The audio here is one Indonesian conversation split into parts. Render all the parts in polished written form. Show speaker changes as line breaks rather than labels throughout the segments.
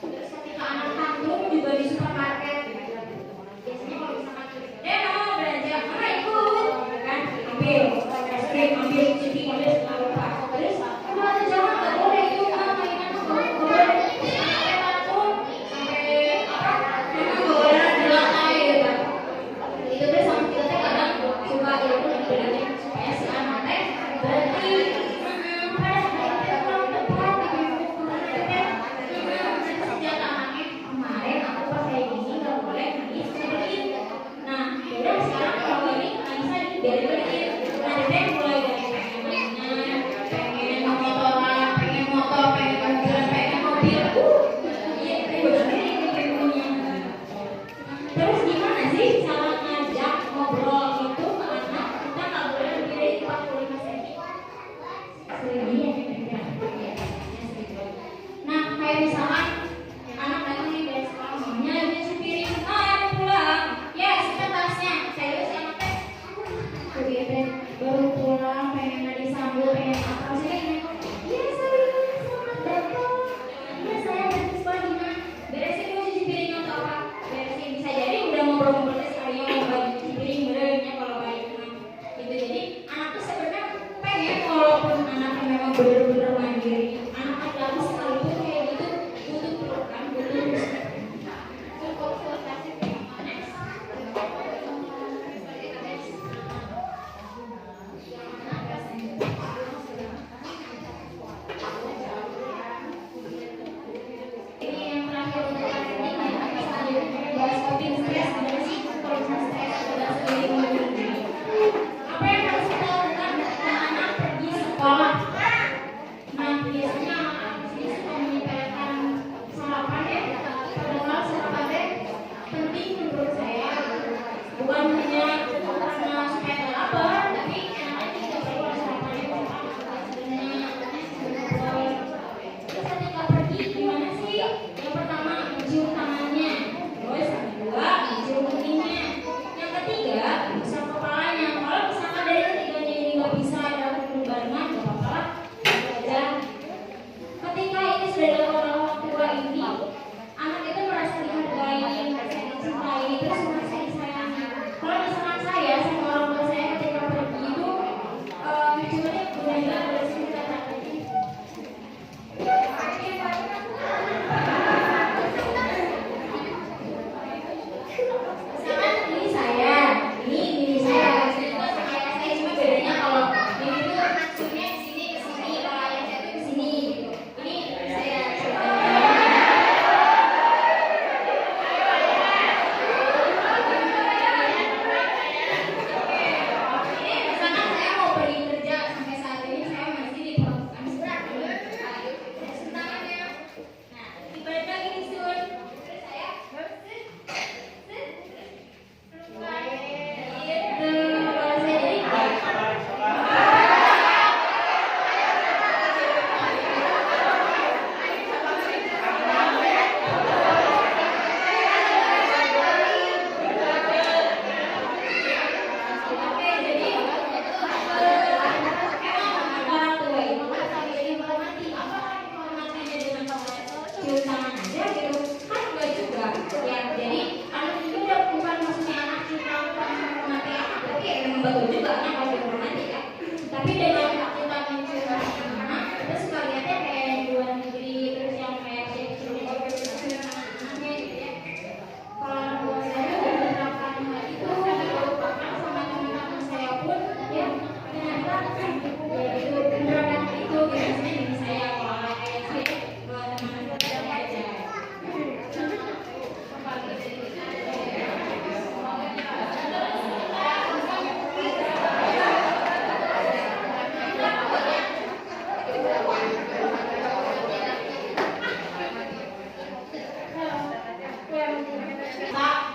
Terus ketika anak tanggung juga di supermarket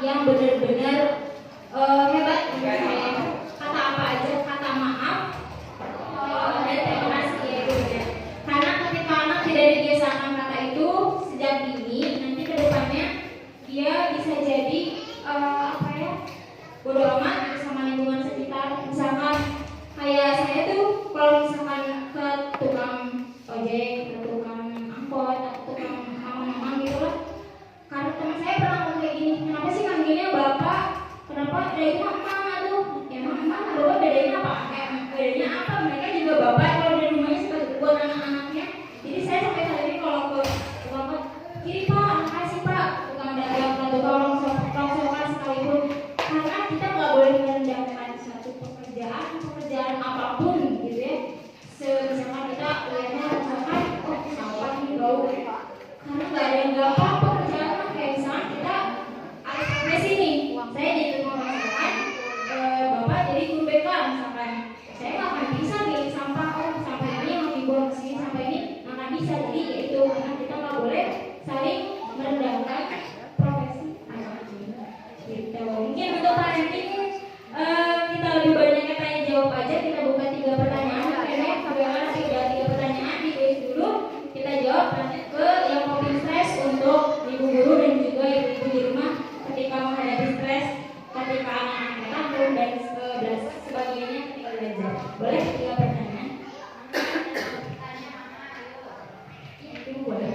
yang benar-benar hebat menurut saya. Kata apa aja, kata maaf dan terima kasih ya Ibu ya. Karena ketika anak tidak dibiasakan kata itu sejak dini, nanti ke depannya dia bisa jadi bodo amat gitu sama lingkungan sekitar. Misalkan kayak saya tuh kalau misalkan ke tukang ojek, ke tukang angkot, atau tukang mamang gitu lah, karena teman saya pernah ngomong kayak gini, kenapa sih manggilnya bapak, kenapa dari itu mama tuh, ya mama bapak bedanya apa, bedanya apa, mereka juga bapak kalau di rumahnya sebagai buat anak-anaknya. Jadi saya sampai kali ini kalau ke tukang angkot, kiri pak, makasih pak, tukang dagang atau tukang rongsokan sekalipun, karena kita nggak boleh merendahkan suatu pekerjaan apapun gitu ya. Misalkan kita lihatnya misalkan sampah nih bau, karena nggak ada yang gampang pekerjaan. Kayak misalkan kita ada profesi nih, saya jadi tukang rongsokan, bapak jadi guru BK misalkan, saya nggak akan bisa bikin sampah, sampah ini yang dibuang ke sini, sampah ini nggak akan bisa. Jadi yaitu karena kita nggak boleh saling merendahkan profesi anak gitu. Mungkin untuk parenting kita lebih banyaknya tanya jawab aja. Kita buka 3 pertanyaan. Karena kebetulan sudah 3 pertanyaan, ditulis dulu, kita jawab lanjut ke yang coping stress untuk ibu guru dan juga ibu-ibu di rumah ketika menghadapi stres, ketika anak-anak tantrum dan sebagainya ketika belajar. Boleh 3 pertanyaan? Ibu boleh.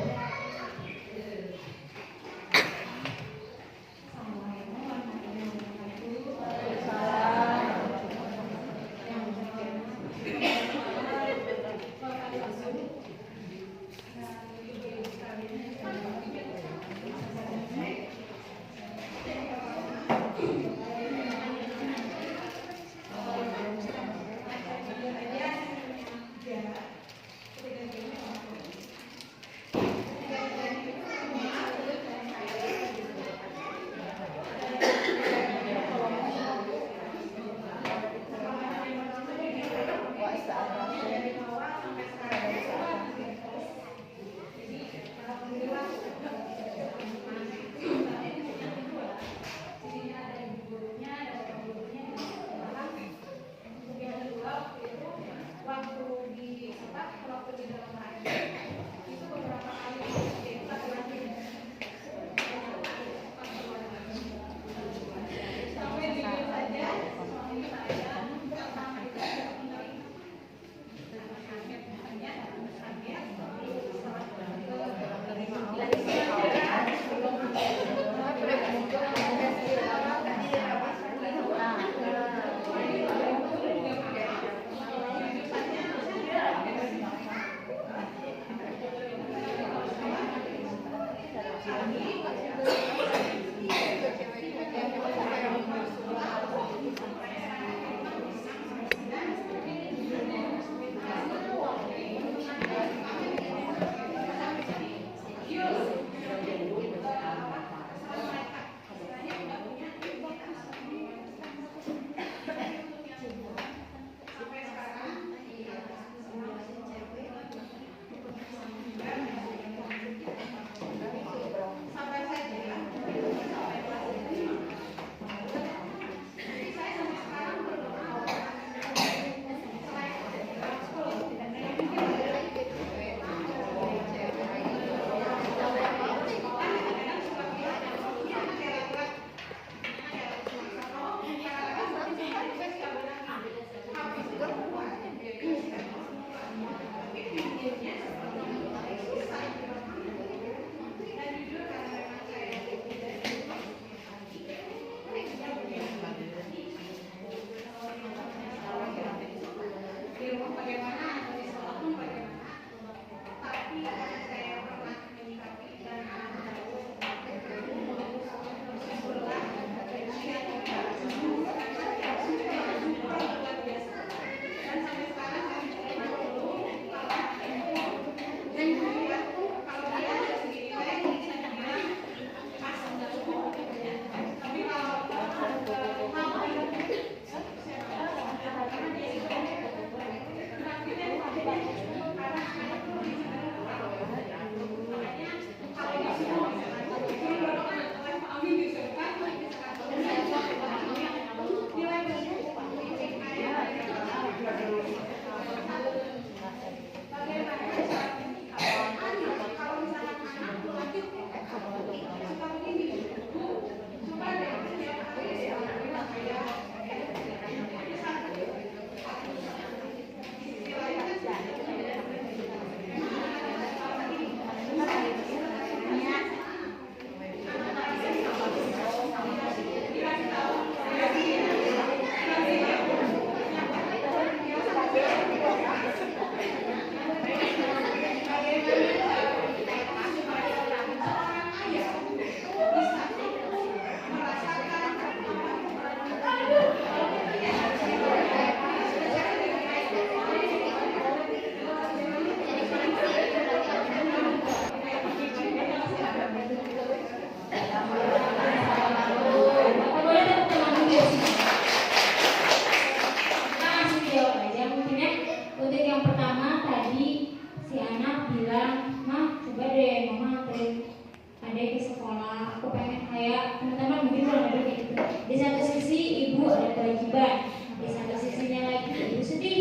teman-teman mungkin kalau ada kayak gitu. Di satu sisi ibu ada kewajiban, di satu sisinya lagi ibu sedih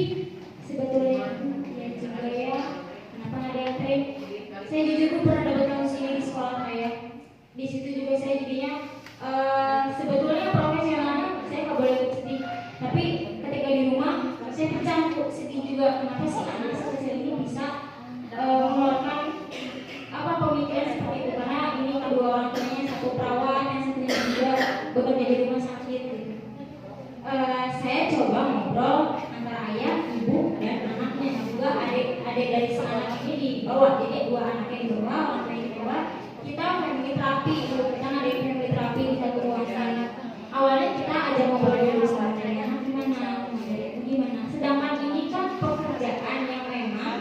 sebetulnya ya juga ya. Kenapa nggak ada yang train? Saya jujur pernah dapat kasus ini di sekolah saya. Di situ juga saya jadinya sebetulnya profesionalnya saya nggak boleh sedih, tapi ketika di rumah saya tercampur sedih juga. Kenapa sih anak sekecil ini bisa mengeluarkan apa pemikiran seperti itu? Karena ini kedua orang tuanya, satu perawat yang satunya juga bekerja di rumah sakit gitu. Saya coba ngobrol antara ayah, ibu, dan anaknya, juga adik dari si anak ini dibawa. Jadi dua anaknya dibawa, orang tuanya dibawa. Kita family terapi dulu, kita ngadain family terapi di satu ruangan. Awalnya kita ajak ngobrol dulu sama anak gimana, gimana. Sedangkan ini kan pekerjaan yang memang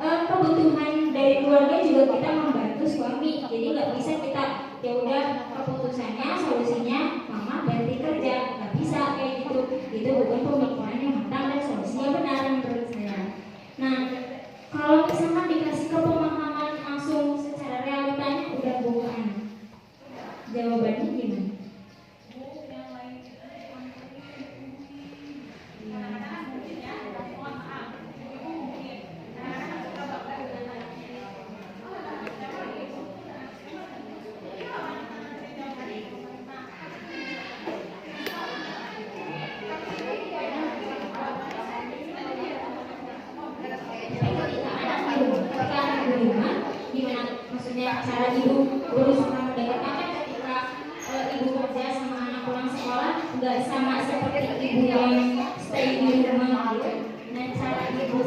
kebutuhan dari keluarga juga kita membantu suami. Jadi nggak bisa kita ya udah keputusannya solusinya mama berhenti kerja, nggak bisa kayak gitu. Itu bukan pemikiran yang matang dan solusinya benar menurut saya. Nah, kalau misalkan dikasih ke pemahaman langsung secara realitanya udah bukan, jawabannya gimana? Cara ibu berusaha mendekatkan ketika ibu kerja sama anak pulang sekolah nggak sama seperti ibu yang stay di rumah gitu. Nah, cara ibu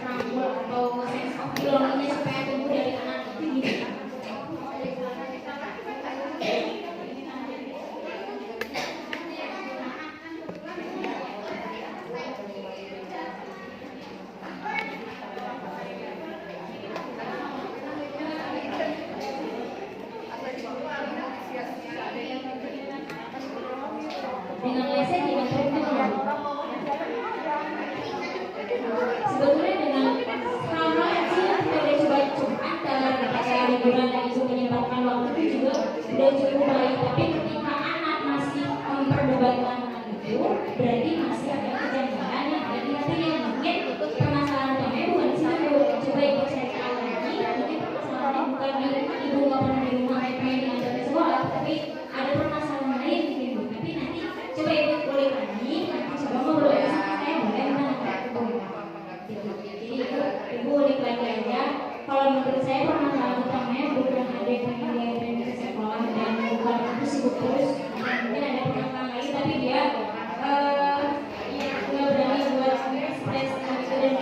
rangkul atau sense of belongingnya supaya tumbuh dari anak itu gimana? Dengan lesnya dengan pertemuan. Sebetulnya dengan hal-hal yang kita udah coba antar, kayak liburan dan itu menyempatkan waktu itu juga udah cukup baik. Tapi ketika anak masih memperdebatkan hal itu, berarti masih ada kejanggalan yang ada di hatinya. Mungkin permasalahan utamanya bukan di situ. Coba ibu cari tahu lagi. Mungkin permasalahannya bukan di ibu nggak pernah di rumah pengen diajar di sekolah, tapi ada permasalahan lain mungkin. Tapi nanti coba ibu boleh lagi, nanti coba ngobrol lagi sama saya, boleh mana gitu. Jadi ibu boleh lagi aja. Kalau menurut saya permasalahan utamanya bukan ada yang pengen diajarin ke sekolah dan bukan itu sibuk terus. Mungkin ada permasalahan lain, tapi dia nggak berani buat stres gitu dan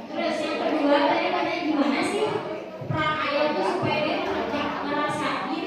terus yang kedua tadi katanya gimana sih peran ayah tuh supaya dia ngerasain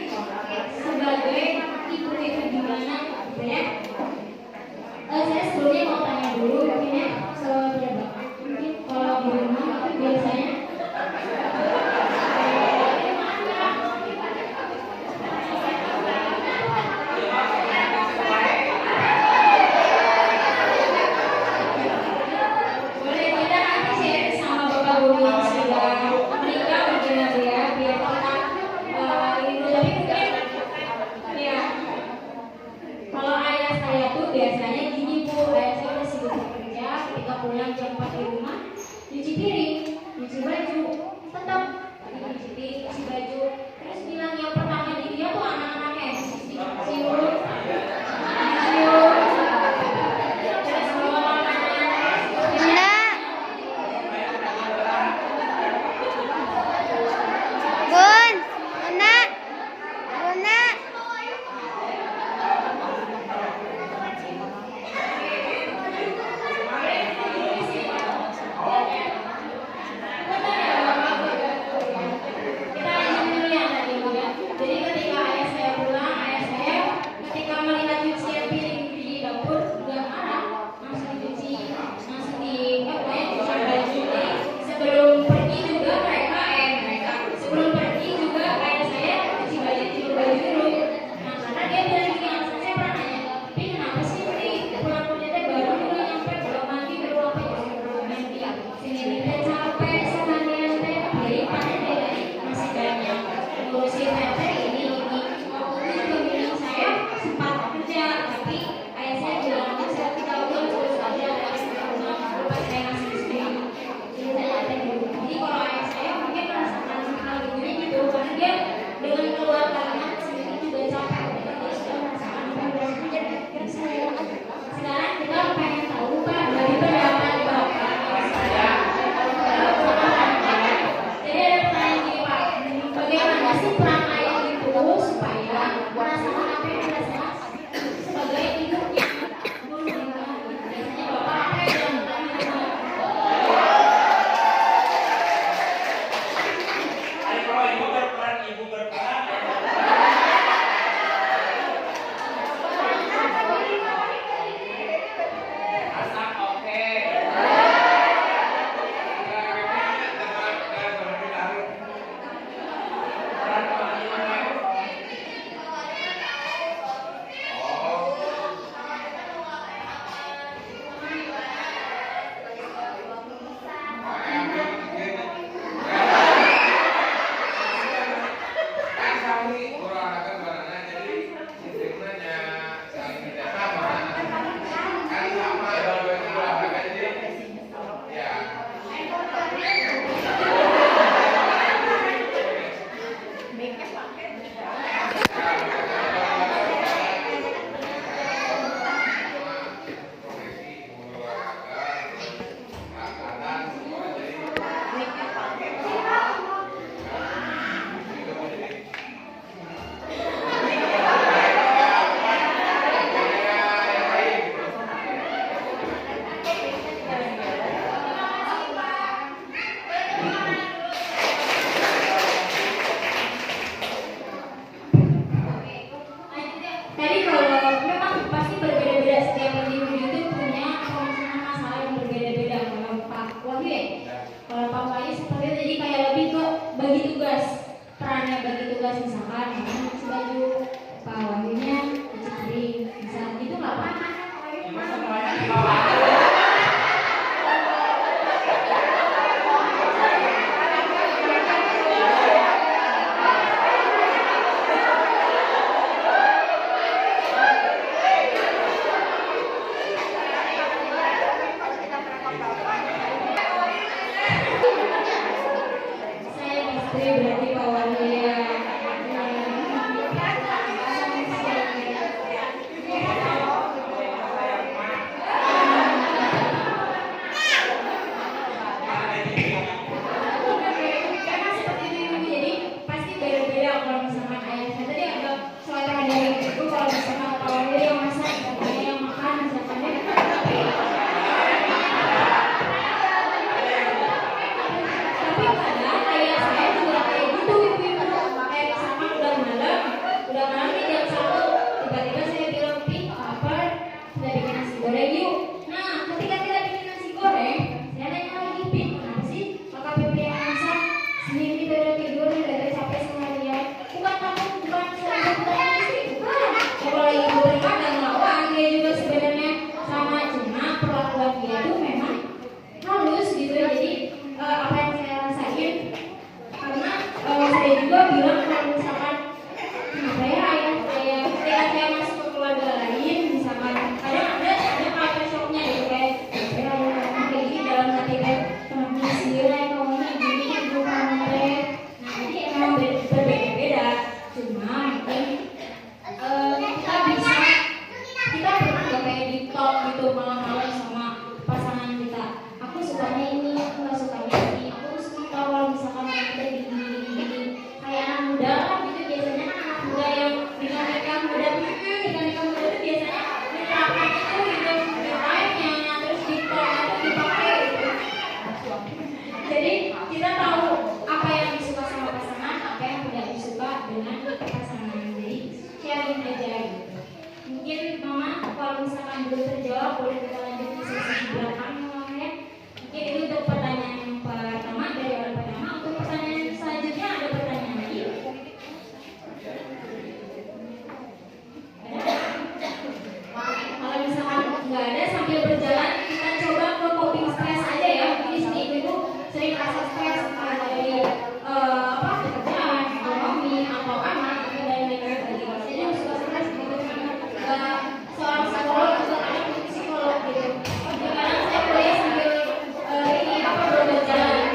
Tadi kalau memang pasti berbeda-beda, setiap individu itu punya masalah yang berbeda-beda. Kalau Pak Wahyu ya, kalau Pak Wahyu seperti itu, jadi kayak lebih ke bagi tugas, perannya bagi tugas, misalkan cuci baju, Pak Wahyunya cuci piring, bisa gitu nggak Pak? Saya istri berarti Pak Wahyu ya. Karena seperti itu, jadi pasti beda-beda. Kalau misalkan ayah saya tadi ada soal dari itu, kalau misalkan Pak Wahyu yang masak, saya yang makan, misalkan ya. Tapi kadang ayah saya juga kayak gitu, ibu-ibu. Kayak misalkan udah malam nih jam 1, tiba-tiba saya bilang, Pi, apa, kita bikin nasi goreng yuk. Nah, ketika kita bikin nasi goreng, saya nanya lagi, Pi, kenapa sih kakak Pipi yang masak? Sendiri kita udah tidur, udah capek seharian. Bukan saya bukan istri, bukan. Kalau lagi goreng kadang lawan, dia juga sebenarnya sama, cuma perlakuan dia tuh memang halus gitu. Jadi apa yang saya rasain, karena saya juga bilang kalau misalkan kenapa ya ayah saya ketika saya masuk ke keluarga lain, misalkan kadang ada culture shocknya gitu, kayak ya kamu kayak gini, dalam hati kayak kenapa sih ya kamu gini ibu kamu teh. Nah jadi emang berbeda-beda, cuma mungkin kita pernah gak kayak di talk gitu malam-malam sama pasangan kita, aku sukanya ini, aku gak sukanya ini, aku suka kalau misalkan kita gini kayak anak muda kan gitu. Biasanya kan anak muda yang nikah muda itu biasanya menerapkan itu gitu, nilainya terus di talk atau dipakai gitu. Jadi kita tahu apa yang disuka sama pasangan, apa yang tidak disuka dengan pasangan. Jadi sharing aja gitu. Mungkin Mama kalau misalkan belum terjawab, boleh kita lanjut di sesi belakang Mama ya. Mungkin itu untuk pertanyaan yang pertama dari orang pertama. Untuk pertanyaan selanjutnya ada pertanyaan lagi? Ada? Kalau misalkan nggak ada, sambil berjalan kita coba ke coping stress aja ya. Di sini ibu sering rasa stres dari pekerjaan, ekonomi, atau anak, dan lain-lain lagi. Jadi suka stres gitu. Seorang psikolog juga ada psikolog gitu. Kadang saya kuliah sambil berjalan.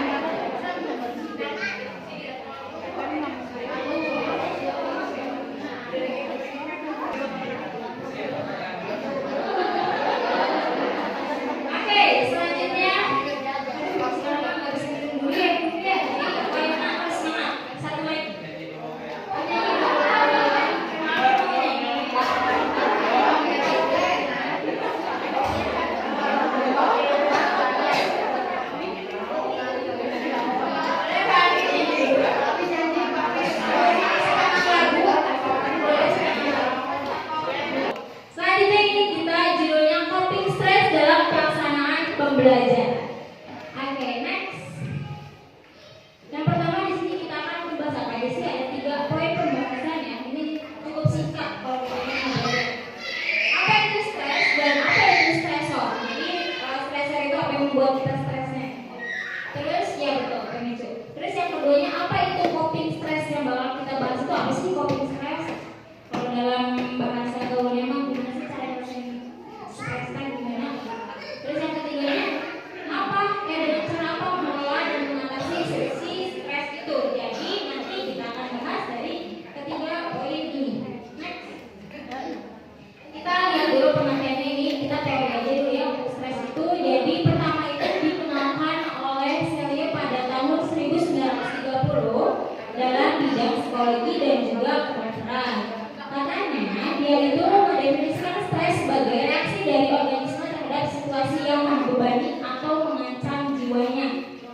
Butler. Katanya dia itu mendefinisikan stres sebagai reaksi dari organisme terhadap situasi yang membebani atau mengancam jiwanya.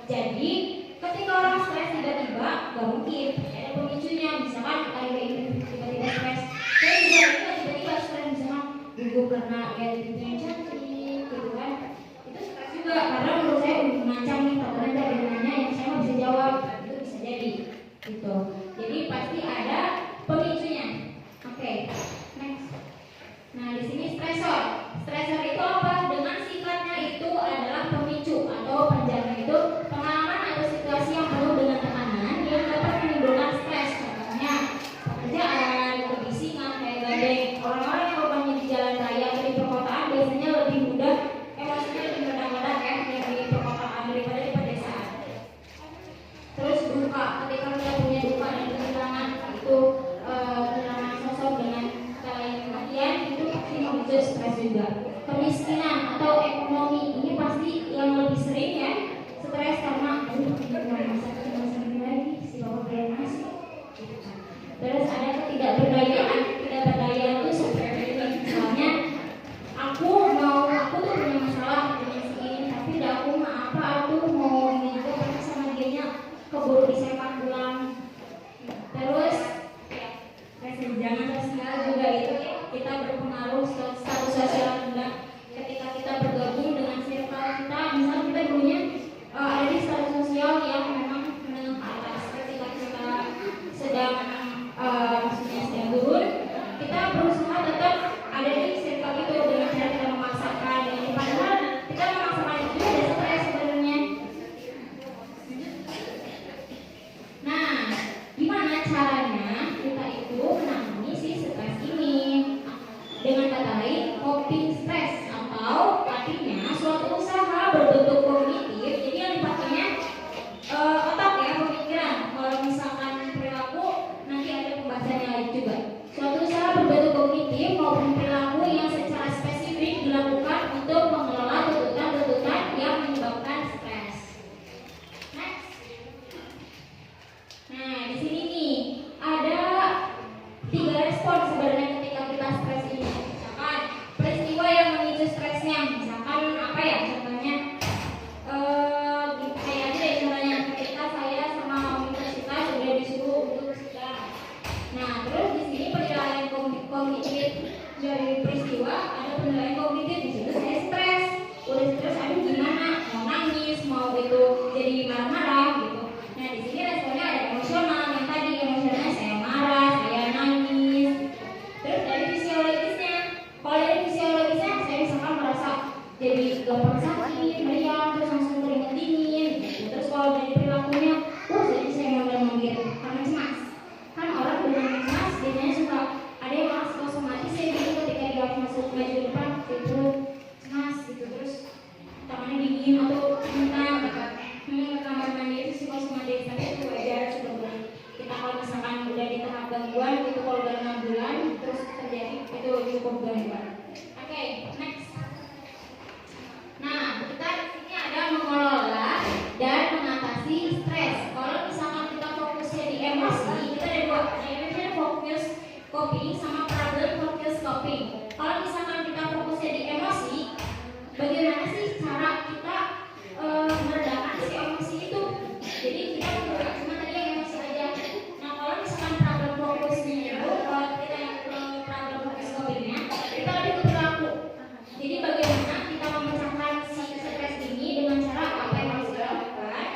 Jadi ketika orang stres tiba-tiba, gak mungkin ada pemicunya. Misalkan kita tiba-tiba stres, saya juga tiba-tiba stres, misalkan gue karena lihat itu yang cantik gitu kan, itu stres juga karena menurut saya mengancam nih, takutnya ada yang nanya yang saya nggak bisa jawab, itu bisa jadi gitu. Jadi pasti ada pemicunya. Oke, next. Nah di sini stresor. Stresor itu apa? Dengan sifatnya itu adalah pemicu atau penjaga, itu pengalaman atau situasi yang penuh dengan tekanan yang dapat menimbulkan stres. Contohnya pekerjaan, kebisingan, kayak gandeng. Orang-orang yang rumahnya di jalan raya atau di perkotaan biasanya lebih mudah emosinya lebih meledak-ledak ya di perkotaan daripada di pedesaan. Terus duka, ketika kita punya duka dan kehilangan itu kehilangan sosok dengan kata lain kematian, itu pasti memicu stres juga. Kemiskinan atau ekonomi ini pasti yang lebih sering ya stres karena masak lagi si bapak belum masuk. Terus ada ketidakberdayaan. Ketidakberdayaan itu seperti ini, misalnya aku tuh punya masalah dengan si ini, tapi aku aku mau ini juga karena sama dianya keburu disepak ulang. Terus kesenjangan sosial juga itu kita berpengaruh status sosial rendah. Ketika kita bergabung dengan circle kita, misal kita dulunya ada di status sosial yang memang menengah ke atas, ketika kita sedang maksudnya sedang turun, kita berusaha tetap ada di circle itu dengan cara kita memaksakan ini, padahal kita memaksakan itu ada stres sebenarnya. Nah, gimana caranya kita itu menangani si stres ini? Dengan kata lain, coping stress atau artinya suatu usaha berbentuk kognitif. Jadi yang dipakainya otak ya, pemikiran. Kalau misalkan perilaku nanti ada pembahasannya lagi juga. Suatu usaha berbentuk kognitif maupun perilaku yang secara spesifik dilakukan untuk mengelola tuntutan-tuntutan yang menyebabkan stres. Next. Nah, di sini nih ada 3 respon sebenarnya ketika kita stres ini. Misalkan peristiwa yang memicu stresnya, misalkan apa ya? Contohnya kayak aja deh contohnya ketika saya sama universitas sudah disuruh untuk sidang. Nah, terus di sini penilaian kognitif dari peristiwa, ada penilaian kognitif di situ saya stres. Udah stres, aduh gimana? Mau nangis, mau itu jadi marah-marah gitu. Nah, di sini responnya ada emosional, yang tadi emosionalnya saya marah, saya nangis. Terus dari fisiologisnya, kalau dari fisiologisnya saya misalkan merasa jadi gampang sakit, meriang, terus langsung keringat dingin. Terus kalau dari perilakunya, jadi saya manggil karena cemas. Kan orang dengan cemas biasanya suka ada yang langsung otomatis ya gitu ketika dia masuk meja depan itu cemas gitu, terus tangannya dingin atau minta ke kamar mandi itu psikosomatis, tapi itu wajar sebetulnya. Kita kalau misalkan udah di tahap gangguan itu kalau udah 6 bulan terus terjadi itu cukup gangguan. Oke, next. Nah, kita di sini ada mengelola dan mengatasi stres. Kalau misalkan kita fokusnya di emosi, kita ada 2, ada fokus coping sama problem focus coping. Kalau misalkan kita fokusnya di emosi, bagaimana sih cara kita meredakan si emosi itu? Jadi kita bukan cuma tadi yang emosi aja. Nah, kalau misalkan problem fokusnya itu, kalau kita yang problem fokus copingnya, kita lebih ke perilaku. Jadi bagaimana kita memecahkan si stres ini dengan cara apa yang harus dilakukan,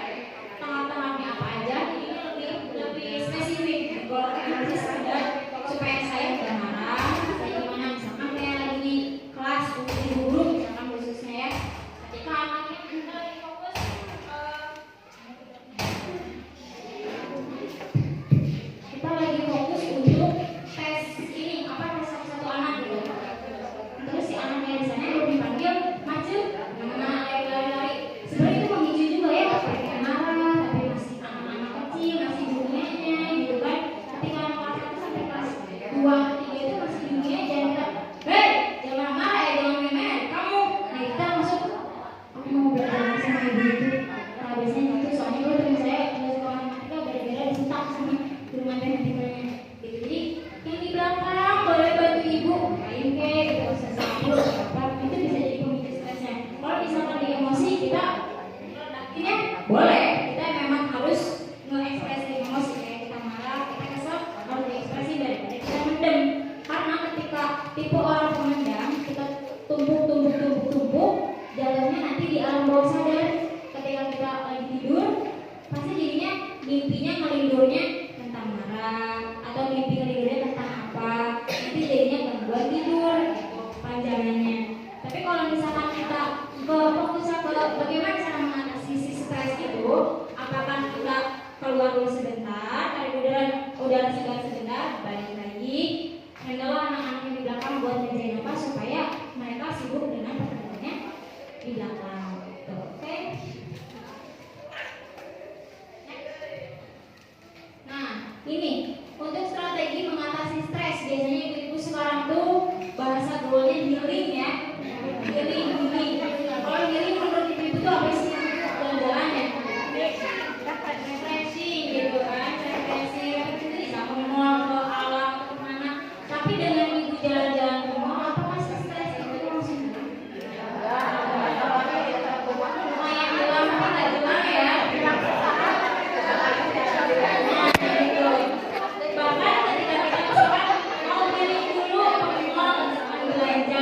tahap-tahapnya apa aja. Jadi ini lebih spesifik. Kalau emosi standar supaya saya tidak marah, saya gimana misalkan kayak lagi di kelas di guru misalkan khususnya ya, ketika anaknya lagi fokus tipe orang pemendam, kita tumpuk, dalamnya nanti di alam bawah sadar. Ketika kita lagi tidur, pasti jadinya mimpinya ngelindurnya tentang marah atau mimpi ngelindurnya tentang apa, nanti jadinya gangguan tidur panjangannya. Tapi kalau misalkan kita fokusnya ke bagaimana cara mengatasi si stres itu, apakah kita keluar dulu sebentar, tarik udara segar sebentar, balik lagi, handle anak-anak yang di belakang buat ngerjain apa supaya mereka sibuk dengan pekerjaannya di belakang. Oke. Nah, ini untuk strategi mengatasi stres. Biasanya ibu-ibu sekarang tuh bahasa gaulnya healing ya. Healing. Kalau healing menurut ibu-ibu tuh apa sih? Jalan-jalan ya. Refreshing gitu kan, refreshing bisa ke mall, ke alam, ke mana. Tapi dengan ibu jalan-jalan ke mall, apa masih stres itu maksudnya? Lumayan jelas, tidak jelas ya. Bahkan ketika kita misalkan mau beli dulu ke mall, belanja.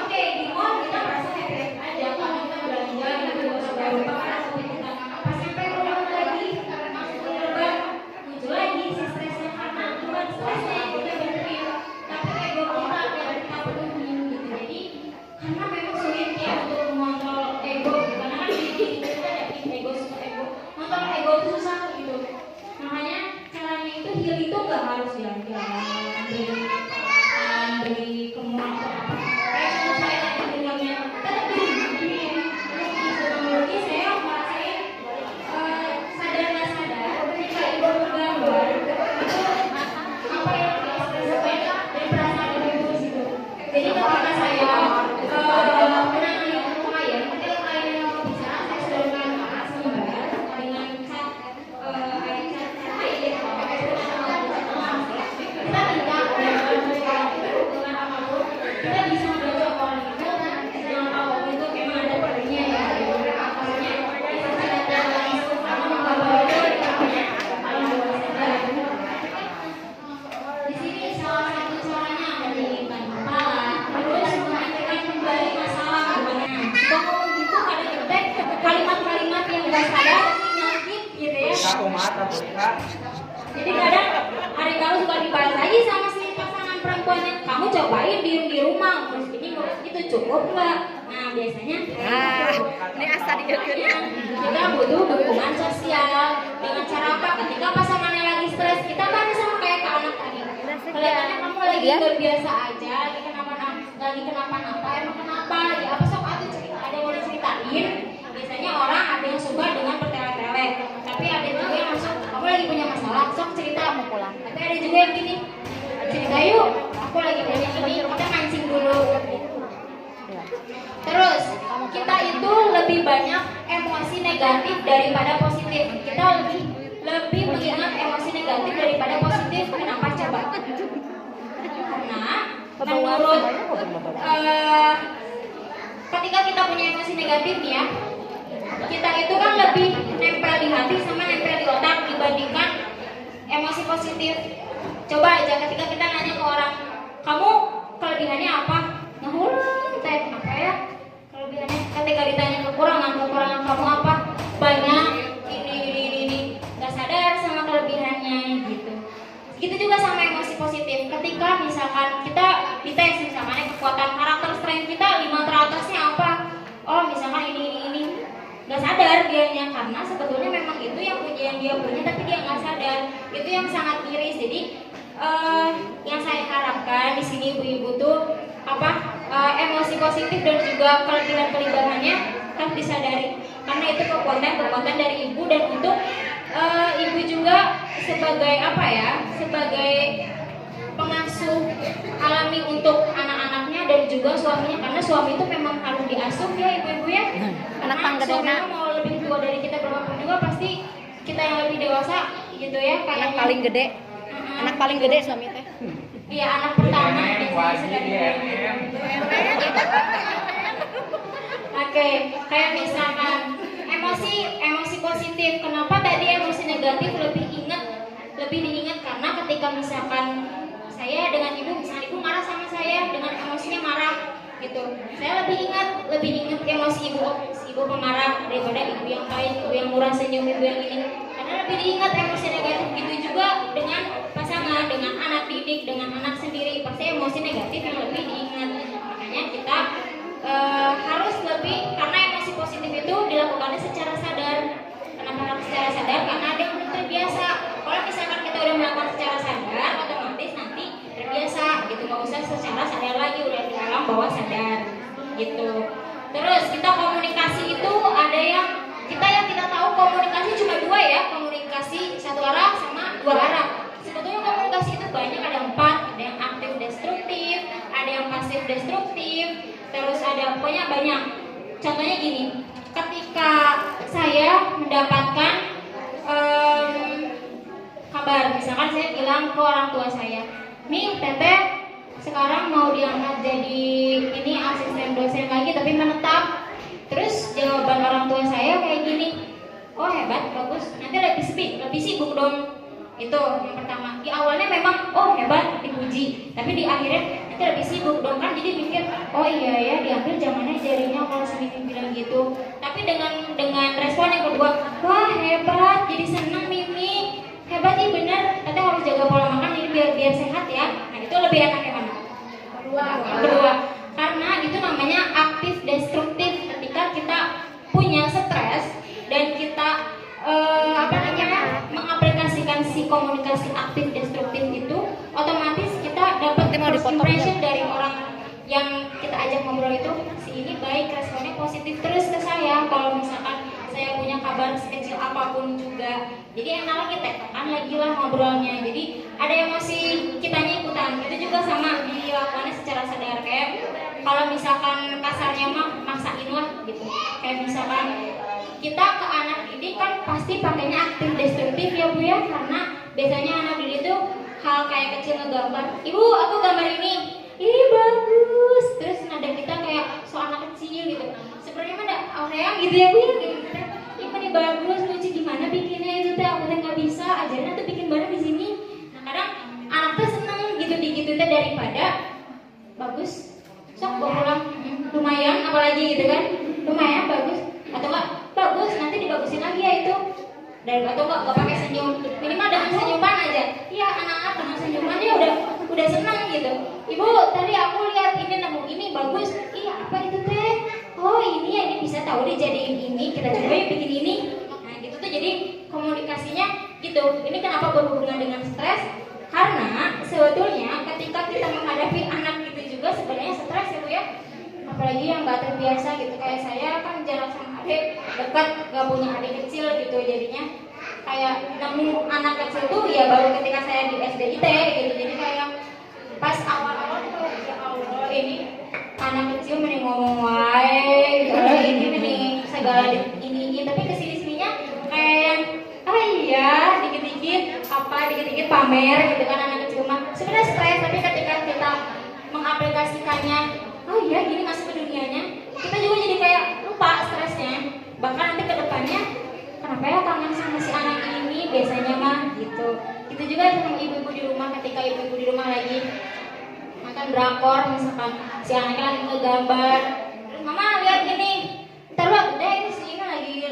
Oke, di mall kita merasa happy aja kalau kita belanja gitu, sudah lupa kita. Pas sampai rumah lagi, muncul lagi si stresnya karena bukan stresnya yang kita bentuk, tapi ego kita yang kita penuhi gitu. Jadi karena memang sulit ya untuk mengontrol ego, karena kan di kita ada ego, ngontrol ego itu susah gitu. Makanya caranya itu heal itu nggak harus jalan-jalan, beli ke mall atau apa. Kayak contoh saya tadi bilangnya, tadi psikologi saya ngerasain sadar nggak sadar ketika ibu menggambar itu apa yang diekspresikan dan perasaan ibu di situ. Jadi ketika saya menangani klien, ketika klien mau bicara, saya sudah dengan selembar dengan cat air cat air kita tidak dengan apapun kita bisa membaca orang itu dengan apapun itu memang ada perlunya ya. Maksudnya kita tidak langsung sama menggambar itu namanya alam bawah sadar. Di sini salah satu caranya mendinginkan kepala, terus mengalihkan kembali masalah gimana. Kalau ngomong gitu kadang-kadang kalimat-kalimat yang nggak sadar nyakit gitu ya. Jadi kadang hari kalau suka dibahas lagi sama si pasangan perempuannya, kamu cobain diem di rumah, terus ini ngurus itu cukup nggak? Nah biasanya
ini asa digeukeuan.
kita butuh dukungan sosial dengan cara apa? Ketika pasangannya lagi stres, kita tanya sama kayak ke anak tadi. Kelihatannya kamu lagi nggak biasa aja, lagi kenapa-napa, emang kenapa? Lagi apa sok atuh cerita? Ada yang mau diceritain? Biasanya orang ada yang suka dengan bertele-tele, tapi ada juga yang langsung kamu lagi punya masalah, sok cerita mau pulang. Tapi ada juga yang gini, cerita yuk, aku lagi punya ini, kita mancing dulu. Terus kita itu lebih banyak emosi negatif daripada positif. Kita lebih mengingat emosi negatif daripada positif. Kenapa coba? Karena menurut ketika kita punya emosi negatif nih ya, kita itu kan lebih nempel di hati sama nempel di otak dibandingkan emosi positif. Coba aja ketika kita nanya ke orang, kamu kelebihannya apa? Nah, teh apa ya? Kelebihannya ketika ditanya kekurangan kamu apa? Banyak ini. Gak sadar sama kelebihannya gitu. Gitu juga sama emosi positif. Ketika misalkan kita dites misalkan kekuatan karakter strength kita 5 teratasnya apa? Oh, misalkan ini. Gak sadar dianya karena sebetulnya memang itu yang dia punya tapi dia nggak sadar. Itu yang sangat miris. Jadi yang saya harapkan di sini ibu-ibu tuh emosi positif dan juga kelebihannya harus disadari karena itu kekuatan dari ibu dan untuk ibu juga sebagai sebagai pengasuh alami untuk anak-anaknya dan juga suaminya karena suami itu memang harus diasuh ya ibu-ibu ya.
Anak panggedena
mau lebih tua dari kita berapapun juga pasti kita yang lebih dewasa gitu ya kayaknya. Anak paling gede suami teh. Iya, anak pertama Oke, kayak misalkan emosi positif. Kenapa tadi emosi negatif lebih diingat karena ketika misalkan saya dengan ibu ibu, misalnya ibu marah sama saya dengan emosinya marah gitu, saya lebih ingat emosi ibu, si ibu pemarah daripada ibu yang baik, ibu yang murah senyum, ibu yang ini, karena lebih diingat emosi negatif. Gitu juga dengan pasangan, dengan anak didik, dengan anak sendiri, pasti emosi negatif yang lebih diingat. Makanya kita harus lebih, karena emosi positif itu dilakukannya secara sadar. Kenapa harus secara sadar? Karena ada yang belum terbiasa. Kalau misalkan kita udah melakukan secara sadar, otomatis nanti terbiasa gitu, nggak usah secara sadar lagi, udah di alam bawah sadar gitu. Terus kita komunikasi itu ada yang kita tahu komunikasi cuma dua ya, komunikasi satu arah sama dua arah. Sebetulnya komunikasi itu banyak, ada 4, ada yang aktif destruktif, ada yang pasif destruktif, terus ada pokoknya banyak. Contohnya gini, ketika saya mendapatkan kabar, misalkan saya bilang ke orang tua saya, nih teteh sekarang mau diangkat jadi ini asisten dosen lagi tapi menetap. Terus jawaban orang tua saya kayak gini, oh hebat, bagus, nanti lebih sibuk dong. Itu yang pertama. Di awalnya memang oh hebat, dipuji, tapi di akhirnya nanti lebih sibuk dong, kan jadi mikir oh iya ya, diambil zamannya jarinya kalau sendiri bilang gitu. Tapi dengan respon yang kedua, wah hebat, jadi seneng Mimi, hebat nih bener, nanti harus jaga pola makan jadi biar sehat ya. Nah itu lebih enak yang mana? Kedua, karena itu namanya aktif destruktif. Ketika kita punya stres dan kita mengaplikasikan si komunikasi aktif destruktif itu, otomatis kita dapat first impression dari orang yang kita ajak ngobrol itu, si ini baik, responnya positif terus ke saya. Kalau misalkan saya punya kabar sekecil apapun juga, jadi enak lagi, tekan lagi lah ngobrolnya, jadi ada emosi kitanya ikutan. Itu juga sama dilakukannya secara sadar, kayak kalau misalkan kasarnya mah maksain lah gitu, kayak misalkan kita ke anak didik kan pasti pakainya aktif destruktif ya Bu ya, karena biasanya anak didik itu hal kayak kecil ngegambar, ibu aku gambar ini bagus, terus nada kita kayak so anak kecil gitu, sebenarnya mah ada orang gitu ya Bu ya, ini bagus, lucu, gimana bikinnya itu teh, aku teh nggak bisa, ajarin tuh bikin bareng di sini. Nah kadang anak tuh seneng gitu teh daripada bagus, sok bawa pulang, lumayan, apalagi gitu kan, lumayan bagus, atau enggak bagus, nanti dibagusin lagi ya itu, dan atau enggak pakai senyum, minimal dengan senyuman aja. Iya, anak-anak dengan senyumannya udah senang gitu. Ibu tadi aku lihat ini, nemu ini bagus, iya apa itu teh, oh ini ya, ini bisa tahu dijadiin ini, kita coba yuk bikin ini. Nah gitu tuh, jadi komunikasinya gitu. Ini kenapa berhubungan dengan stres, karena sebetulnya ketika kita menghadapi anak gitu juga sebenarnya stres ya Bu ya, apalagi yang nggak terbiasa gitu. Kayak saya kan jarak sama adik dekat, nggak punya adik kecil gitu, jadinya kayak nemu anak kecil tuh ya baru ketika saya di SDIT gitu. Jadi kayak pas awal-awal tuh ya Allah, ini anak kecil mending ngomong wae gitu, ini mending segala ini, tapi kesini-sininya kayak yang iya dikit-dikit pamer gitu kan. Anak kecil mah sebenarnya stres, tapi ketika kita mengaplikasikannya, oh iya gini masuk ke dunianya, kita juga jadi kayak lupa stresnya. Bahkan nanti ke depannya, kenapa ya kangen sama si anak ini biasanya mah gitu. Itu juga sama ibu-ibu di rumah, ketika ibu-ibu di rumah lagi makan drakor, misalkan si anaknya lagi ngegambar, terus mama lihat gini, taruh udah ini si ini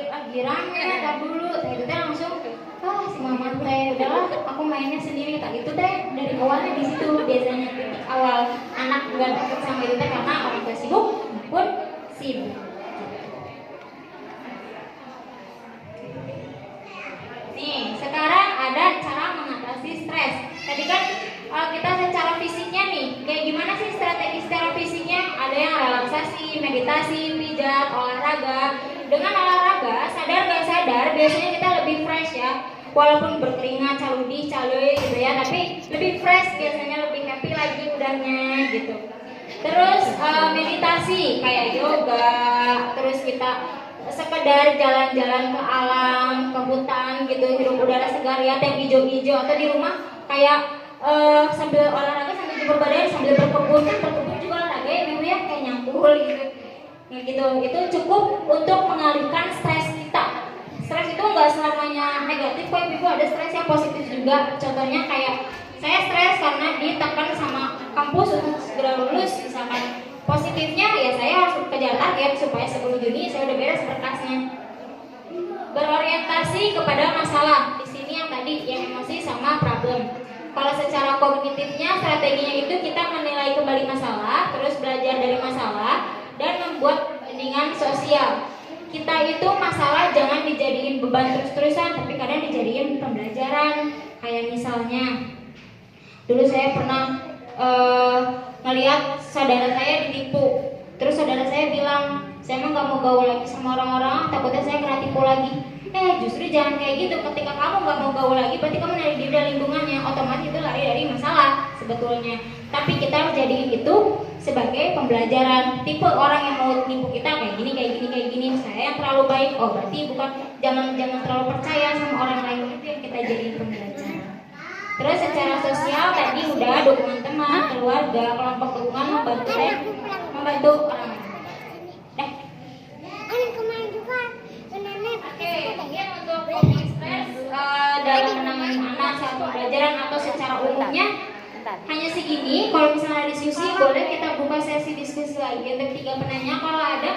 lagi rame, tar dulu, itu teh langsung si mama teh udahlah aku mainnya sendiri, tak gitu teh. Dari awalnya di situ biasanya titik awal anak gak deket sama itu teh, karena orang tua sibuk pun sibuk. Nih sekarang ada cara mengatasi stres. Tadi kan kita secara fisiknya nih, kayak gimana sih strategi secara fisiknya? Ada yang relaksasi, meditasi, pijat, olahraga. Dengan olahraga, sadar gak sadar, biasanya kita lebih fresh ya. Walaupun berkeringat, caludi, caloi gitu ya, tapi lebih fresh, biasanya lebih happy lagi udahnya gitu. Terus meditasi kayak yoga, terus kita sekedar jalan-jalan ke alam, ke hutan gitu, hirup udara segar, lihat yang hijau-hijau, atau di rumah kayak sambil olahraga, sambil jemur badan, sambil berkebun. Kan berkebun juga olahraga ya Ibu ya, kayak nyangkul gitu. Ya gitu, itu cukup untuk mengalihkan stres kita. Stres itu nggak selamanya negatif kok Ibu, ada stres yang positif juga. Contohnya kayak saya stres karena ditekan sama kampus untuk segera lulus. Misalkan positifnya ya saya harus kejar target supaya sebelum Juni saya udah beres berkasnya. Berorientasi kepada masalah. Di sini yang tadi yang emosi sama problem. Kalau secara kognitifnya, strateginya itu kita menilai kembali masalah, terus belajar dari masalah, dan membuat perbandingan sosial. Kita itu masalah jangan dijadiin beban terus-terusan, tapi kadang dijadiin pembelajaran. Kayak misalnya, dulu saya pernah ngeliat saudara saya ditipu. Terus saudara saya bilang, saya emang gak mau gaul lagi sama orang-orang, takutnya saya kena tipu lagi. Justru jangan kayak gitu. Ketika kamu gak mau gaul lagi, berarti kamu lari dari lingkungannya. Otomatis itu lari dari masalah sebetulnya. Tapi kita harus jadiin itu sebagai pembelajaran. Tipe orang yang mau nipu kita kayak gini. Saya yang terlalu baik. Oh berarti bukan, jangan terlalu percaya sama orang lain. Itu yang kita jadiin pembelajaran. Terus secara sosial tadi udah dukungan teman, keluarga, kelompok dukungan membantu orang lain. Oke, mungkin untuk coping stress dalam menangani anak saat pembelajaran atau secara umumnya hanya segini. Kalau misalnya diskusi, boleh kita buka sesi diskusi lagi untuk 3 penanya kalau ada.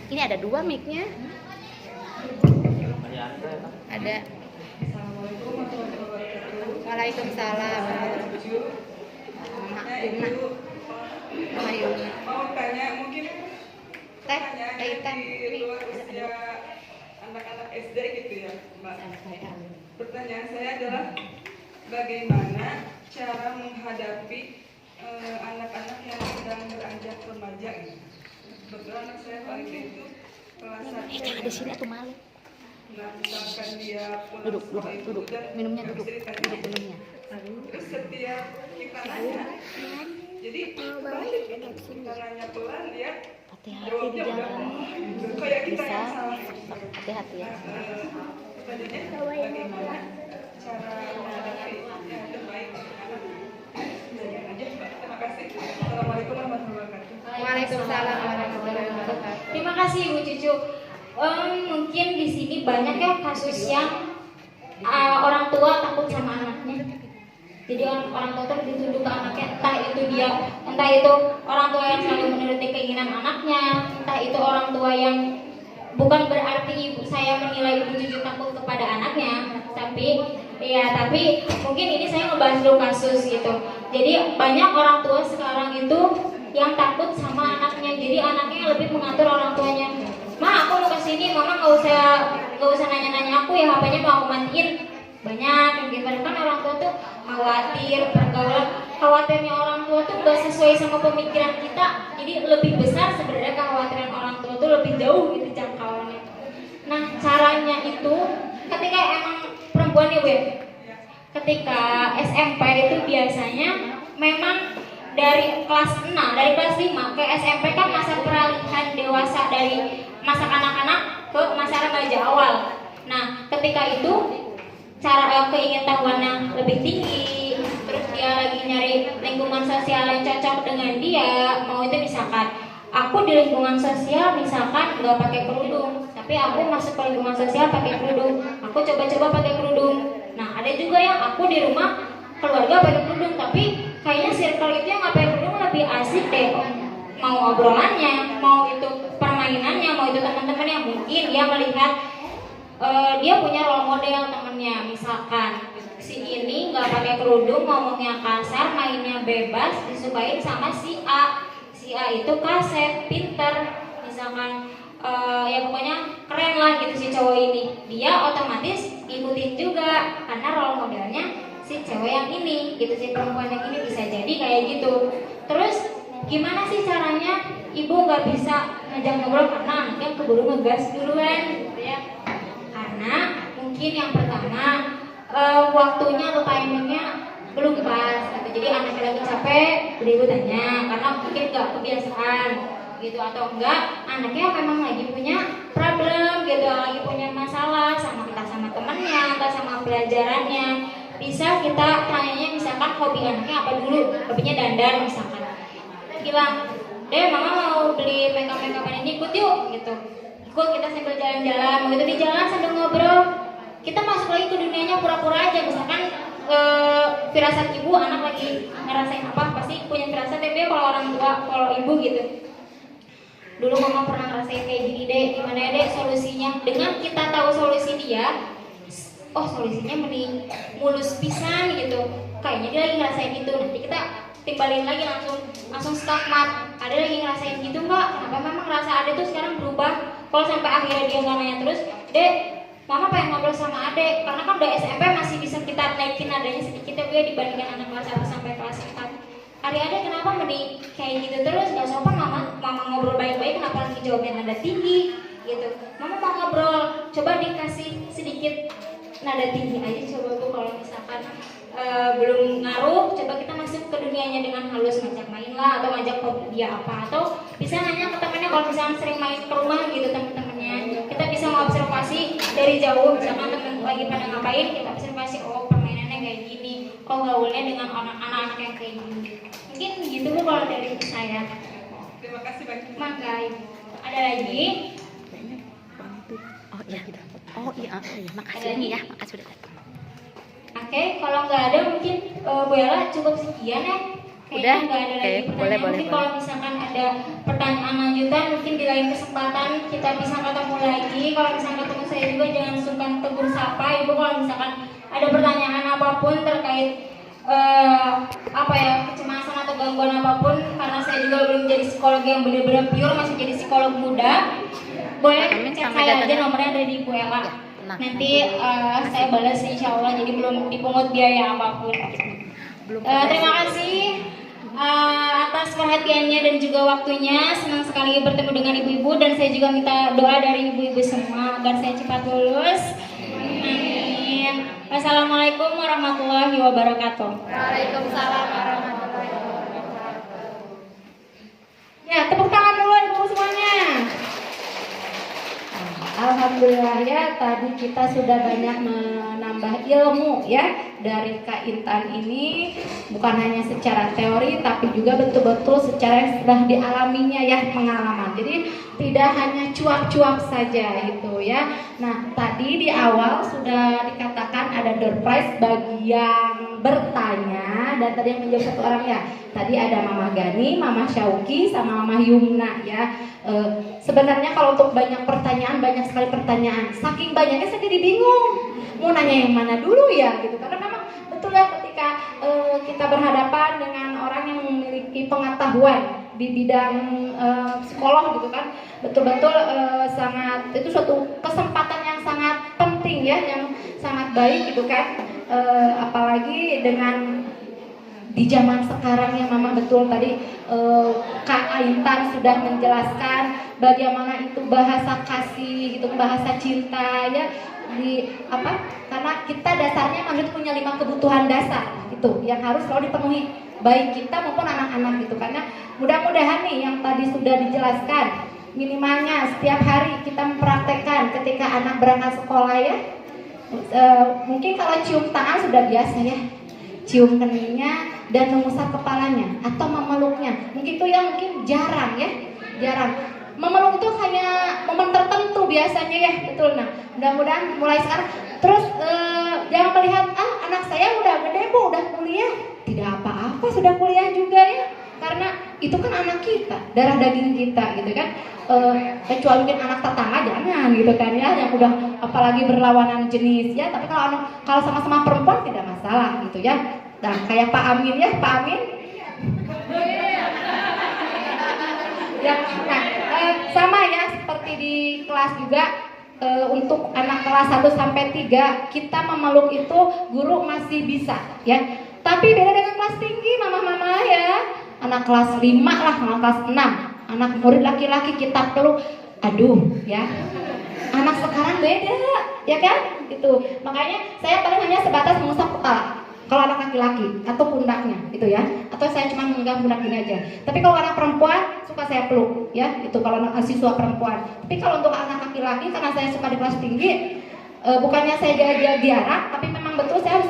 Ini ada 2 mic-nya. Ada. Waalaikumsalam. Mama Yuna.
Mau tanya mungkin
Teh,
pertanyaan di luar usia anak-anak SD gitu ya, Mbak. Pertanyaan saya adalah bagaimana cara menghadapi anak-anak yang sedang beranjak remaja gitu. Kebetulan anak saya paling itu kelas 1.
Jangan di sini tuh malu.
Nah, misalkan dia pulang
Duduk.
sekolah itu dan
Minumnya
nggak
duduk.
bisa ditanya.
Duduk minumnya.
Terus setiap kita nanya, jadi balik kita nanya pelan dia
Hati-hati di jalan.
kayak kita
Bisa.
yang salah.
Hati-hati ya.
Pertanyaannya bagaimana cara menghadapi yang terbaik anak? Jangan aja Mbak. Terima kasih. Assalamualaikum warahmatullahi wabarakatuh.
Waalaikumsalam warahmatullahi wabarakatuh.
Terima kasih Ibu Cucu. Mungkin di sini banyak ya kasus yang orang tua takut sama anaknya. Jadi orang tua tuh dituduh ke anaknya, entah itu orang tua yang selalu menuruti keinginan anaknya, entah itu orang tua yang bukan berarti saya menilai Ibu Cucu takut kepada anaknya, tapi mungkin ini saya ngebahas dulu kasus gitu. Jadi banyak orang tua sekarang itu yang takut sama anaknya, jadi anaknya lebih mengatur orang tuanya. Ma, aku mau kesini, mama nggak usah nanya-nanya aku ya, HP-nya mau aku matiin. Banyak yang gitu kan orang tua tuh khawatir pergaulan, khawatirnya orang tua tuh gak sesuai sama pemikiran kita, jadi lebih besar sebenarnya kekhawatiran orang tua tuh lebih jauh gitu jangkauannya. Nah caranya itu ketika emang perempuan ya Bu, ketika SMP itu biasanya memang dari kelas 6, dari kelas 5 ke SMP kan masa peralihan dewasa dari masa kanak-kanak ke masa remaja awal. Nah ketika itu cara keingintahuannya lebih tinggi, terus dia lagi nyari lingkungan sosial yang cocok dengan dia. Mau itu misalkan aku di lingkungan sosial misalkan nggak pakai kerudung, tapi aku masuk ke lingkungan sosial pakai kerudung, aku coba-coba pakai kerudung. Nah ada juga yang aku di rumah keluarga pakai kerudung, tapi kayaknya circle itu yang nggak pakai kerudung lebih asik deh, mau obrolannya, mau itu permainannya, mau itu teman-temannya. Mungkin dia melihat dia punya role model temennya, misalkan si ini nggak pakai kerudung, ngomongnya kasar, mainnya bebas, disukain sama si A. Si A itu kaset, pinter, misalkan ya pokoknya keren lah gitu si cowok ini. Dia otomatis ngikutin juga karena role modelnya si cewek yang ini, gitu si perempuan yang ini, bisa jadi kayak gitu. Terus gimana sih caranya ibu nggak bisa ngajak ngobrol karena anaknya keburu ngegas duluan, gitu ya? Karena mungkin yang pertama waktunya atau timingnya belum pas gitu. Jadi anaknya lagi capek, udah ibu tanya karena mungkin nggak kebiasaan gitu, atau enggak anaknya memang lagi punya problem gitu, lagi punya masalah entah sama temennya, entah sama pelajarannya. Bisa kita tanyanya misalkan hobi anaknya apa dulu, hobinya dandan misalkan. Kita bilang, mama mau beli makeup-makeupan ini, ikut yuk gitu. Ikut kita sambil jalan-jalan, begitu di jalan sambil ngobrol, kita masuk lagi ke dunianya pura-pura aja. Misalkan firasat ibu, anak lagi ngerasain apa, pasti punya firasat ya kalau orang tua, kalau ibu gitu. Dulu mama pernah ngerasain kayak gini deh, gimana ya deh solusinya. Dengan kita tahu solusi dia, oh solusinya mending mulus pisan gitu, kayaknya dia lagi ngerasain itu. Nanti kita timbalin lagi langsung skakmat, ada lagi ngerasain gitu nggak? Kenapa memang ngerasa ada tuh sekarang berubah? Kalau sampai akhirnya dia nggak nanya terus, dek mama pengen ngobrol sama adek, karena kan udah SMP masih bisa kita naikin nadanya sedikit ya gue dibandingkan anak kelas 1 sampai kelas 4. Adik-adik kenapa mending kayak gitu terus, gak sopan mama ngobrol baik-baik, kenapa lagi jawabnya nada tinggi gitu. Mama mau ngobrol, coba dikasih sedikit nada tinggi aja coba tuh. Kalau misalkan belum ngaruh, coba kita masuk ke dunianya dengan halus, ngajak main lah atau ngajak ke dia apa, atau bisa nanya ke temennya kalau misalkan sering main ke rumah gitu temen-temennya. Kita bisa mengobservasi dari jauh, misalkan temen lagi pada ngapain, kita observasi, oh permainannya kayak gini, kok gaulnya dengan anak-anak yang kayak gini. Mungkin gitu Bu kalau dari saya.
Terima kasih banyak.
Makasih. Ada lagi?
Oh iya, makasih ya, makasih udah datang.
Oke, kalau nggak ada mungkin Bu Ella cukup sekian ya.
Udah?
Nggak ada lagi
Oke,
pertanyaan.
boleh.
Mungkin kalau misalkan ada pertanyaan lanjutan, mungkin di lain kesempatan kita bisa ketemu lagi. Kalau misalkan ketemu saya juga jangan sungkan tegur sapa Ibu. Kalau misalkan ada pertanyaan apapun terkait kecemasan atau gangguan apapun, karena saya juga belum jadi psikolog yang benar-benar pure, masih jadi psikolog muda, boleh chat saya aja, nomornya ada di Bu Ella. Nanti saya balas insya Allah, jadi belum dipungut biaya apapun. Terima kasih atas perhatiannya dan juga waktunya. Senang sekali bertemu dengan ibu-ibu, dan saya juga minta doa dari ibu-ibu semua agar saya cepat lulus. Amin. Wassalamualaikum warahmatullahi wabarakatuh.
Waalaikumsalam warahmatullahi wabarakatuh.
Ya, tepuk tangan dulu ibu semuanya. Alhamdulillah ya, tadi kita sudah banyak menambah ilmu ya dari Kak Intan ini, bukan hanya secara teori tapi juga betul-betul secara yang sudah dialaminya ya, pengalaman. Jadi tidak hanya cuap-cuap saja itu ya. Nah, tadi di awal sudah dikatakan ada door prize bagi yang bertanya, dan tadi yang menjawab satu orang ya. Tadi ada Mama Gani, Mama Syauki, sama Mama Yumna ya. Sebenarnya kalau untuk banyak pertanyaan, banyak sekali pertanyaan. Saking banyaknya saya jadi bingung mau nanya yang mana dulu ya gitu. Karena memang betul ya ketika kita berhadapan dengan orang yang memiliki pengetahuan di bidang psikolog gitu kan, betul-betul sangat, itu suatu kesempatan yang sangat penting ya, yang sangat baik gitu kan. Apalagi dengan di zaman sekarang ya Mama, betul tadi Kak Intan sudah menjelaskan bagaimana itu bahasa kasih gitu, bahasa cinta ya, karena kita dasarnya manusia punya 5 kebutuhan dasar itu yang harus selalu dipenuhi, baik kita maupun anak-anak gitu. Karena mudah-mudahan nih yang tadi sudah dijelaskan, minimalnya setiap hari kita mempraktekkan ketika anak berangkat sekolah ya. Mungkin kalau cium tangan sudah biasa ya, cium keningnya dan mengusap kepalanya atau memeluknya, mungkin itu yang mungkin jarang ya, jarang. Memeluk itu hanya momen tertentu biasanya ya, betul. Nah, mudah-mudahan mulai sekarang. Terus jangan melihat anak saya udah gede Bu, udah kuliah. Tidak apa-apa sudah kuliah juga ya, karena itu kan anak kita, darah daging kita gitu kan. Kecuali mungkin anak tetangga jangan gitu kan ya, yang udah apalagi berlawanan jenis ya. Tapi kalau sama-sama perempuan tidak masalah gitu ya. Nah, kayak Pak Amin ya, Pak Amin. Ya, nah, sama ya seperti di kelas juga, untuk anak kelas 1 sampai 3 kita memeluk itu guru masih bisa ya. Tapi beda dengan kelas tinggi mama-mama ya. Anak kelas 5 lah, anak kelas 6, anak murid laki-laki kita peluk, aduh ya. Anak sekarang beda ya kan? Gitu. Makanya saya paling hanya sebatas mengusap kepala kalau anak laki-laki atau pundaknya gitu ya, atau saya cuma menggenggam pundak ini aja. Tapi kalau anak perempuan suka saya peluk ya, itu kalau anak siswa perempuan. Tapi kalau untuk anak laki-laki, karena saya suka di kelas tinggi, bukannya saya diarak, tapi memang betul saya harus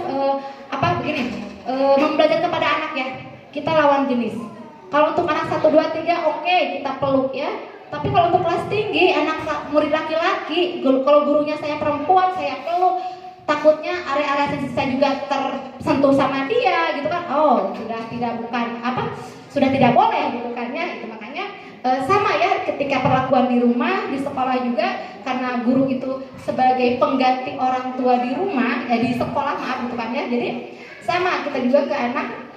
membelajar kepada anak ya. Kita lawan jenis. Kalau untuk anak 1, 2, 3 oke, kita peluk ya. Tapi kalau untuk kelas tinggi, murid laki-laki, kalau gurunya saya perempuan, saya peluk, takutnya area-area sensitif saya juga tersentuh sama dia gitu kan. Oh, sudah tidak boleh gitu kan ya. Itu makanya sama ya ketika perlakuan di rumah, di sekolah juga, karena guru itu sebagai pengganti orang tua di rumah, ya di sekolah maaf gitu kan ya. Jadi sama kita juga ke anak,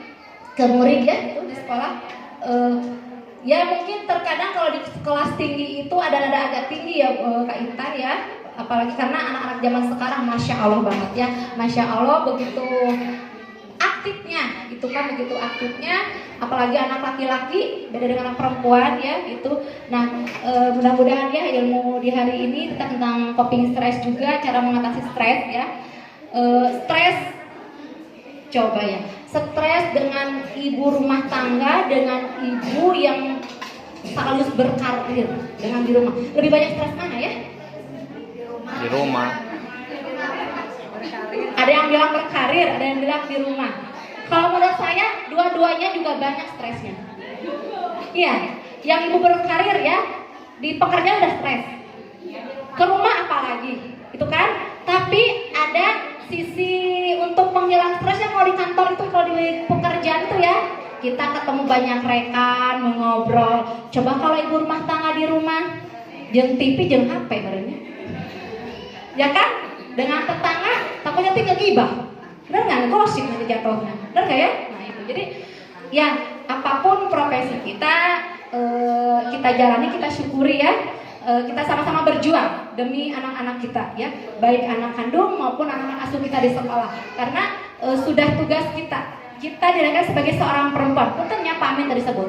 ke murid ya itu di sekolah. Ya mungkin terkadang kalau di kelas tinggi itu ada nada agak tinggi ya Kak Intan ya, apalagi karena anak-anak zaman sekarang Masya Allah banget ya, Masya Allah begitu aktifnya, itu kan begitu aktifnya, apalagi anak laki-laki beda dengan anak perempuan ya gitu. Nah mudah-mudahan ya ilmu di hari ini tentang coping stres juga, cara mengatasi stres ya. Stres, coba ya, stres dengan ibu rumah tangga, dengan ibu yang sekaligus berkarir dengan di rumah. Lebih banyak stres mana ya?
Di rumah.
Ada yang bilang berkarir, ada yang bilang di rumah. Kalau menurut saya dua-duanya juga banyak stresnya. Iya, yang ibu berkarir ya di pekerjaan udah stres. Ke rumah apalagi, itu kan? Tapi ada sisi untuk penghilang stresnya kalau di kantor itu, kalau di pekerjaan itu ya kita ketemu banyak rekan, mengobrol. Coba kalau ibu rumah tangga di rumah, jeung TV, jeung HP barunya, ya kan? Dengan tetangga takutnya tinggal gibah, bener nggak? Gosip nanti jatuhnya, bener nggak ya? Nah itu jadi ya apapun profesi kita, kita jalani, kita syukuri ya. Kita sama-sama berjuang demi anak-anak kita ya, baik anak kandung maupun anak-anak asuh kita di sekolah, karena sudah tugas kita dilahirkan sebagai seorang perempuan. Puntennya Pak Amin tadi sebut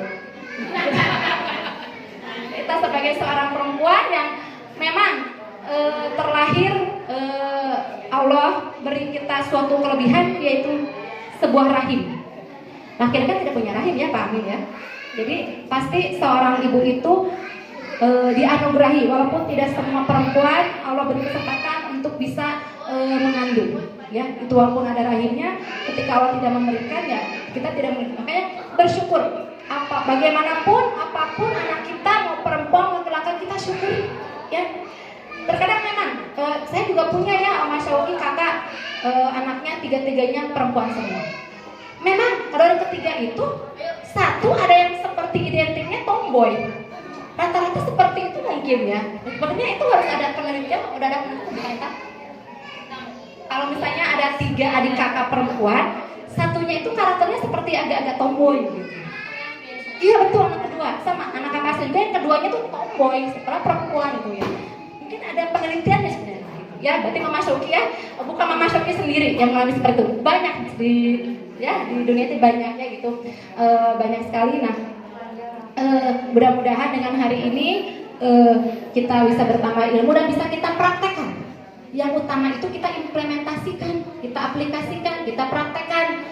kita sebagai seorang perempuan yang memang terlahir, Allah beri kita suatu kelebihan, yaitu sebuah rahim. Laki-laki kan tidak punya rahim ya Pak Amin ya, jadi pasti seorang ibu itu dianugerahi, walaupun tidak semua perempuan Allah beri kesempatan untuk bisa mengandung ya, itu walaupun ada rahimnya, ketika Allah tidak memberikan ya kita tidak memberikan. Makanya bersyukur, bagaimanapun apapun anak kita, mau perempuan mau laki-laki, kita syukuri ya. Terkadang memang saya juga punya ya Mas Syauki kakak, anaknya tiga-tiganya perempuan semua. Memang kalau yang ketiga itu satu ada yang seperti identiknya tomboy, rata-rata seperti itu mungkin ya. Sebenarnya itu harus ada penelitian, udah ada penelitian. Kalau misalnya ada 3 adik kakak perempuan, satunya itu karakternya seperti agak-agak tomboy gitu. Iya betul, anak kedua sama anak kakak saya juga yang keduanya tuh tomboy, setelah perempuan itu ya. Mungkin ada penelitiannya sebenarnya. Ya, berarti Mama Syauki ya, bukan Mama Syauki sendiri yang mengalami seperti itu. Banyak di dunia itu banyaknya gitu, banyak sekali. Nah, mudah-mudahan dengan hari ini kita bisa bertambah ilmu dan bisa kita praktekkan. Yang utama itu kita implementasikan, kita aplikasikan, kita praktekkan.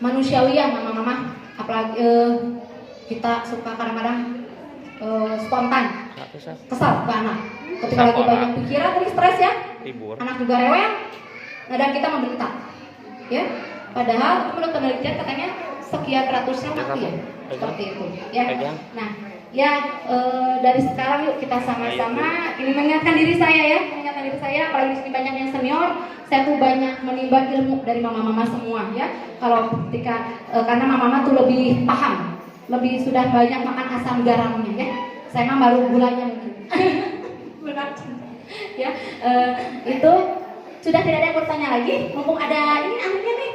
Manusiawi ya mama-mama, apalagi kita suka kadang-kadang spontan, kesal ke anak. Ketika lagi banyak pikiran, tadi stres ya, anak juga rewel, kadang kita membentak, ya. Padahal menurut penelitian katanya sekian ratusnya mati ya, seperti itu ya. Nah ya dari sekarang yuk kita sama-sama ini mengingatkan diri saya ya, apalagi di sini banyak yang senior, saya tuh banyak menimba ilmu dari mama-mama semua ya. Kalau ketika karena mama-mama tuh lebih paham, lebih sudah banyak makan asam garamnya ya, saya mah baru gulanya mungkin benar ya. Itu sudah tidak ada yang bertanya lagi, mumpung ada ini anaknya nih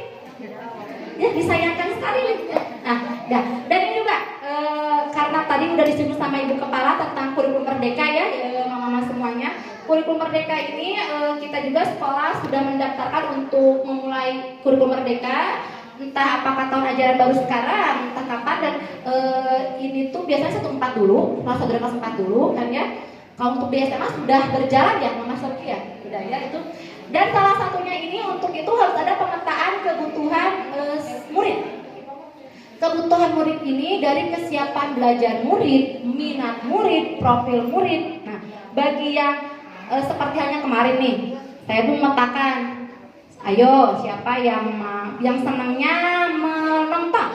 ya, disayangkan sekali nih. Nah, dan ini juga karena tadi udah disinggung sama Ibu Kepala tentang kurikulum merdeka ya, mama-mama semuanya. Kurikulum merdeka ini kita juga sekolah sudah mendaftarkan untuk memulai kurikulum merdeka. Entah apakah tahun ajaran baru sekarang, entah kapan, dan ini tuh biasanya 1/4 dulu, kelas 1 dan kelas 4 dulu kan ya. Kalau untuk di SMA sudah berjalan ya, Mama Syauki ya, sudah ya itu. Dan salah satunya ini untuk itu harus ada pemetaan kebutuhan murid. Kebutuhan murid ini dari kesiapan belajar murid, minat murid, profil murid. Nah, bagi yang seperti hanya kemarin nih, saya tuh memetakan, ayo siapa yang senangnya menonton,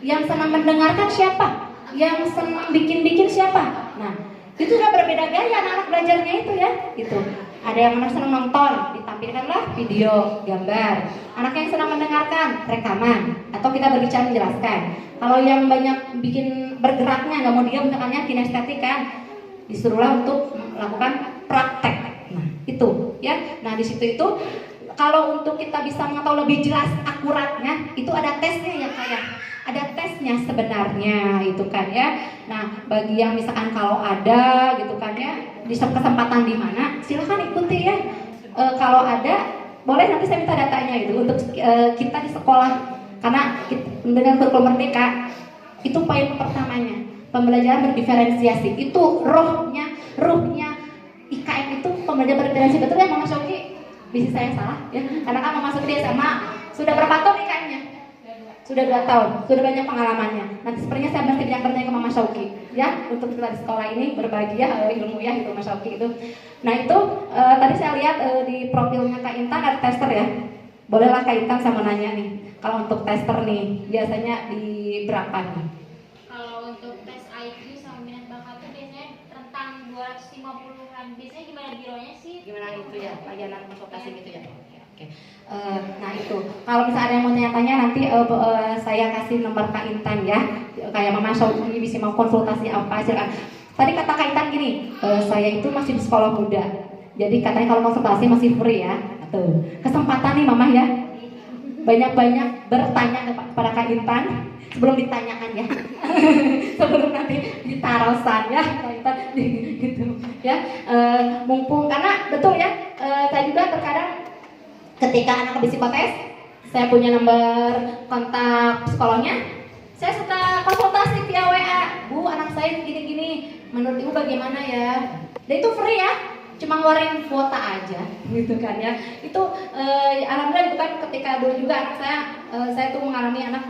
yang senang mendengarkan siapa? yang senang bikin-bikin siapa? Nah, itu udah berbeda gaya anak-anak belajarnya itu ya, gitu. Ada yang senang nonton, ditampilkanlah video, gambar. Anak yang senang mendengarkan, rekaman, atau kita berbicara menjelaskan. Kalau yang banyak bikin bergeraknya, nggak mau diam, misalnya kinestetik kan, disuruhlah untuk melakukan praktek. Nah, itu ya. Nah, di situ itu kalau untuk kita bisa mengetahui lebih jelas akuratnya, itu ada tesnya ya kayak. Ada tesnya sebenarnya itu kan ya. Nah, bagi yang misalkan kalau ada gitu kan ya, di kesempatan di mana, silahkan ikuti ya. Kalau ada, boleh nanti saya minta datanya itu untuk kita di sekolah. Karena dengan kurikulum merdeka itu poin pertamanya, pembelajaran berdiferensiasi. Itu ruhnya IKM itu pembelajaran berdiferensiasi, betul ya Mama Shoki? Bisa saya salah ya? Karena kan Mama Shoki di SMA sudah berapa tahun IKM-nya? Sudah 2 tahun, sudah banyak pengalamannya. Nanti sepertinya saya mesti bertanya ke Mama Shoki ya, untuk kita di sekolah ini berbagi ya ilmu ya itu Mama Shoki itu. Nah itu tadi saya lihat di profilnya Kak Intan ada tester ya. Bolehlah Kak Intan sama nanya nih, kalau untuk tester nih biasanya di berapa nih?
Kalau untuk tes IQ sama minat bakat itu biasanya rentang 250-an. Biasanya gimana bironya sih?
Gimana itu ya, layanan konsultasi gitu ya? Oke. Nah itu, kalau misalnya ada yang mau tanya-tanya nanti saya kasih nomor Kak Intan ya. Kayak Mama Shoki bisa mau konsultasi apa silakan. Tadi kata Kak Intan gini, saya itu masih di sekolah muda. Jadi katanya kalau konsultasi masih free ya. Tuh, kesempatan nih Mama ya. Banyak-banyak bertanya kepada Kak Intan sebelum ditanyakan ya. Sebelum nanti ditarusan ya Kak Intan gitu ya. Mumpung karena betul ya, saya juga terkadang ketika anak psikotes, saya punya nomor kontak psikolognya, saya suka konsultasi via WA. Bu, anak saya gini-gini, menurut ibu bagaimana ya? Dan itu free ya, cuma ngeluarin kuota aja, gitu kan ya. Itu alhamdulillah itu kan ketika dulu juga anak saya tuh mengalami anak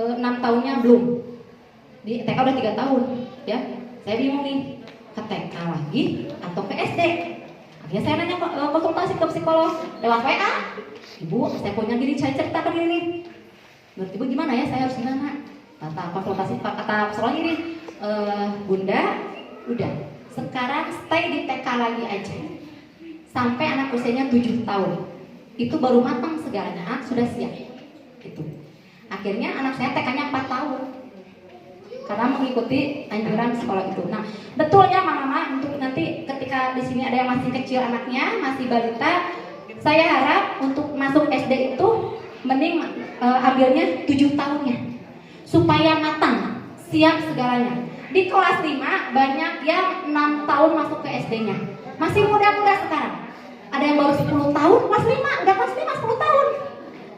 6 tahunnya belum, di TK udah 3 tahun, ya. Saya bingung nih, ke TK lagi atau ke SD? Ya saya nanya konsultasi ke psikolog lewat WA. Ibu, saya punya gini, saya ceritakan gini nih. Menurut ibu gimana ya, saya harus gimana? Kata konsultasi, kata psikolog gini, Bunda, udah sekarang stay di TK lagi aja sampai anak usianya 7 tahun. Itu baru matang segalanya, sudah siap. Gitu. Akhirnya anak saya TK-nya 4 tahun. Karena mengikuti anjuran psikolog itu. Nah, betulnya mama untuk nanti ketika di sini ada yang masih kecil anaknya, masih balita, saya harap untuk masuk SD itu mending ambilnya 7 tahunnya. Supaya matang, siap segalanya. Di kelas 5 banyak yang 6 tahun masuk ke SD-nya. Masih muda-muda sekarang. Ada yang baru 10 tahun, kelas 5, udah kelas 5 10 tahun.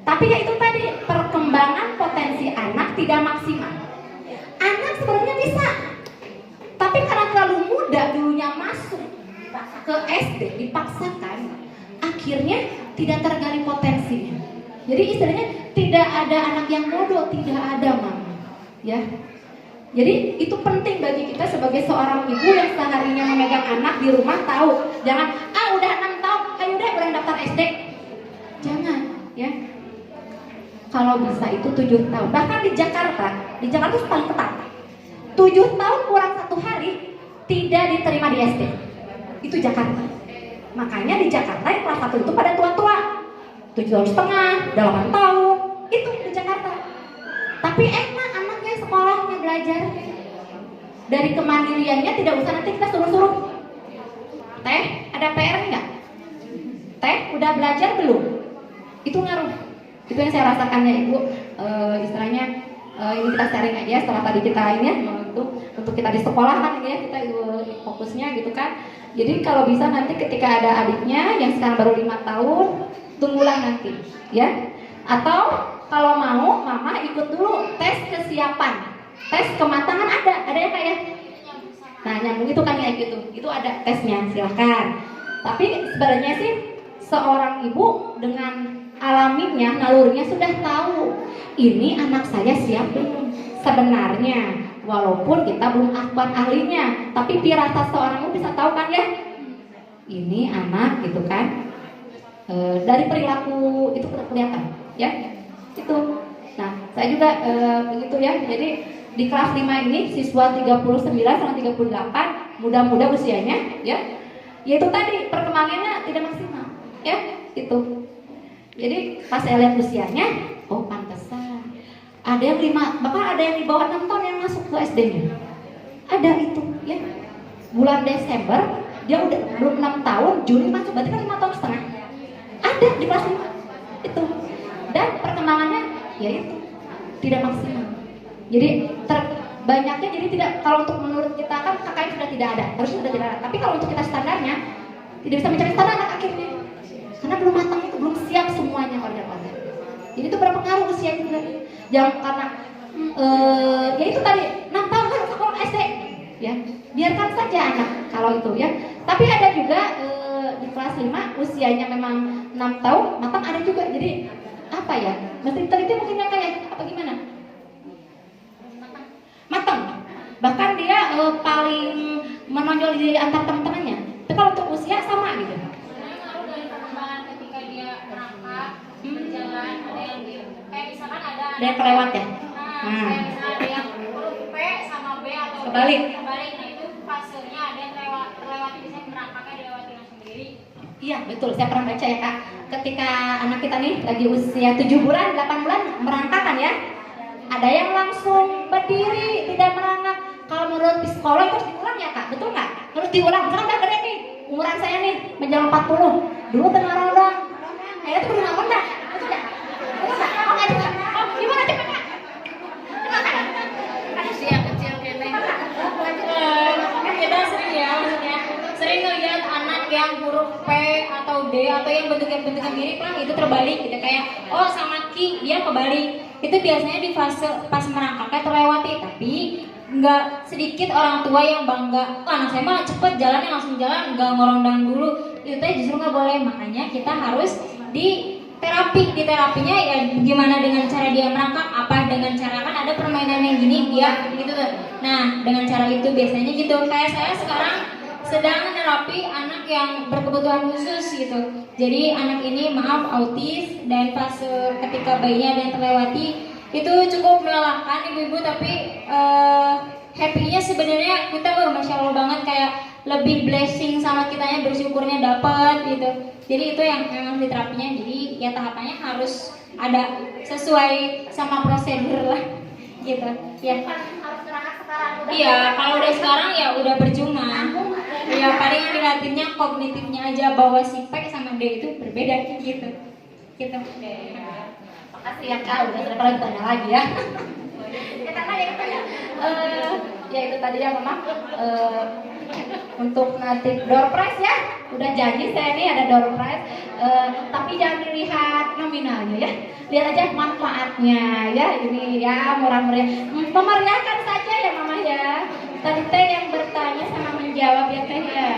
Tapi ya itu tadi, perkembangan potensi anak tidak maksimal. Anak sebenarnya bisa, tapi karena terlalu muda dulunya masuk ke SD dipaksakan, akhirnya tidak tergali potensinya. Jadi istilahnya tidak ada anak yang bodoh, tidak ada mama, ya. Jadi itu penting bagi kita sebagai seorang ibu yang seharinya memegang anak di rumah tahu, jangan udah 6 tahun, ayo udah berani daftar SD, jangan, ya. Kalau bisa itu 7 tahun. Bahkan di Jakarta itu paling ketat. 7 tahun kurang 1 hari tidak diterima di SD. Itu Jakarta. Makanya di Jakarta yang kelas 1 itu pada tua-tua. 7 tahun setengah, 8 tahun. Itu di Jakarta. Tapi enak anaknya sekolahnya belajar. Dari kemandiriannya tidak usah nanti kita suruh-suruh. Teh, ada PR enggak? Teh, udah belajar belum? Itu ngaruh. Itu yang saya rasakan ya Ibu, istilahnya ini kita sharing aja setelah tadi kita ini ya, untuk kita di sekolah kan ya, kita fokusnya gitu kan. Jadi kalau bisa nanti ketika ada adiknya yang sekarang baru 5 tahun, tunggulah nanti ya. Atau kalau mau mama ikut dulu tes kesiapan, tes kematangan ada ya Kak ya. Nah nyambung itu kan kayak gitu, itu ada tesnya, silahkan. Tapi sebenarnya sih seorang ibu dengan alaminya, nalurinya sudah tahu ini anak saya siap belum sebenarnya, walaupun kita belum akbar ahlinya, tapi firasat seorang ibu bisa tahu kan ya, ini anak gitu kan, dari perilaku itu kelihatan ya, itu. Nah saya juga begitu ya, jadi di kelas 5 ini siswa 39 sama 38 muda-muda usianya ya. Yaitu tadi perkembangannya tidak maksimal ya, itu. Jadi pas saya lihat usianya, oh pantesan. Ada yang 5, bahkan ada yang di bawah 6 tahun yang masuk ke SD-nya. Ada itu ya. Bulan Desember dia udah belum 6 tahun, Juli masuk, berarti kan 5 tahun setengah. Ada di kelas 5 itu. Dan perkembangannya ya itu tidak maksimal. Jadi banyaknya jadi tidak, kalau untuk menurut kita kan KKN sudah tidak ada, harusnya sudah tidak ada. Tapi kalau untuk kita standarnya tidak bisa mencapai standar akhirnya. Karena belum matang itu, belum siap semuanya organ-organ. Jadi itu berpengaruh usia juga. Jangan karena ya itu tadi 6 tahun harus sekolah SD ya. Biarkan saja anak kalau itu ya. Tapi ada juga di kelas 5 usianya memang 6 tahun matang, ada juga. Jadi apa ya? Mesti teliti mungkin ya kayak apa gimana? Matang. Bahkan dia paling menonjol di antar teman-temannya. Tapi kalau untuk usia sama gitu.
Ngaruh dari perkembangan ketika dia merangkak, berjalan, ada yang di, kayak misalkan ada
yang kelewat ya.
kayak misalnya ada yang huruf P sama B atau
Kebalik.
Nah itu fasenya ada yang terlewati, misalnya merangkaknya dilewati langsung sendiri.
Iya betul, saya pernah baca ya Kak. Ketika anak kita nih lagi usia 7 bulan, 8 bulan merangkakkan ya. Ada yang langsung berdiri, tidak merangkak. Kalau menurut psikolog itu harus diulang ya Kak, betul nggak? Harus diulang, misalkan udah gede nih, umuran saya nih menjelang 40. Dulu tengah rodong, akhirnya tuh udah nggak rendah, betul nggak? Betul nggak? Oh nggak juga? Oh gimana cepet Kak?
Kecil kene. Kita sering ya, maksudnya sering ngeliat anak yang huruf P atau D atau yang bentuknya mirip lah itu terbalik gitu, kayak oh sama Ki dia kebalik. Itu biasanya di fase pas merangkaknya terlewati, tapi nggak sedikit orang tua yang bangga, anak saya mah cepet jalannya langsung jalan, nggak ngorondang dulu. Itu justru nggak boleh, makanya kita harus di terapinya ya gimana dengan cara dia merangkak, apa dengan cara kan ada permainan yang gini dia gitu tuh. Nah dengan cara itu biasanya gitu. Kayak saya sekarang sedang menerapi anak yang berkebutuhan khusus gitu. Jadi anak ini maaf autis, dan fase ketika bayinya ada yang terlewati itu cukup melelahkan ibu-ibu, tapi happy-nya sebenarnya kita masya Allah banget, kayak lebih blessing sama kitanya, bersyukurnya dapat gitu. Jadi itu yang memang di terapinya. Jadi ya tahapannya harus ada sesuai sama prosedur lah gitu ya. Iya, kalau udah sekarang ya udah percuma. Ya paling yang dilatihnya kognitifnya aja, bahwa si P sama D itu berbeda gitu. Gitu.
Makasih ya Kak, udah selesai lagi tanya lagi ya. Ya karena ya itu tadi ya memang untuk nanti door prize ya, udah janji saya nih ada door prize, tapi jangan dilihat nominalnya ya, lihat aja manfaatnya ya. Ini ya murah-meriah, memeriahkan saja ya Mama ya. Tadi teh yang bertanya sama menjawab ya teh ya.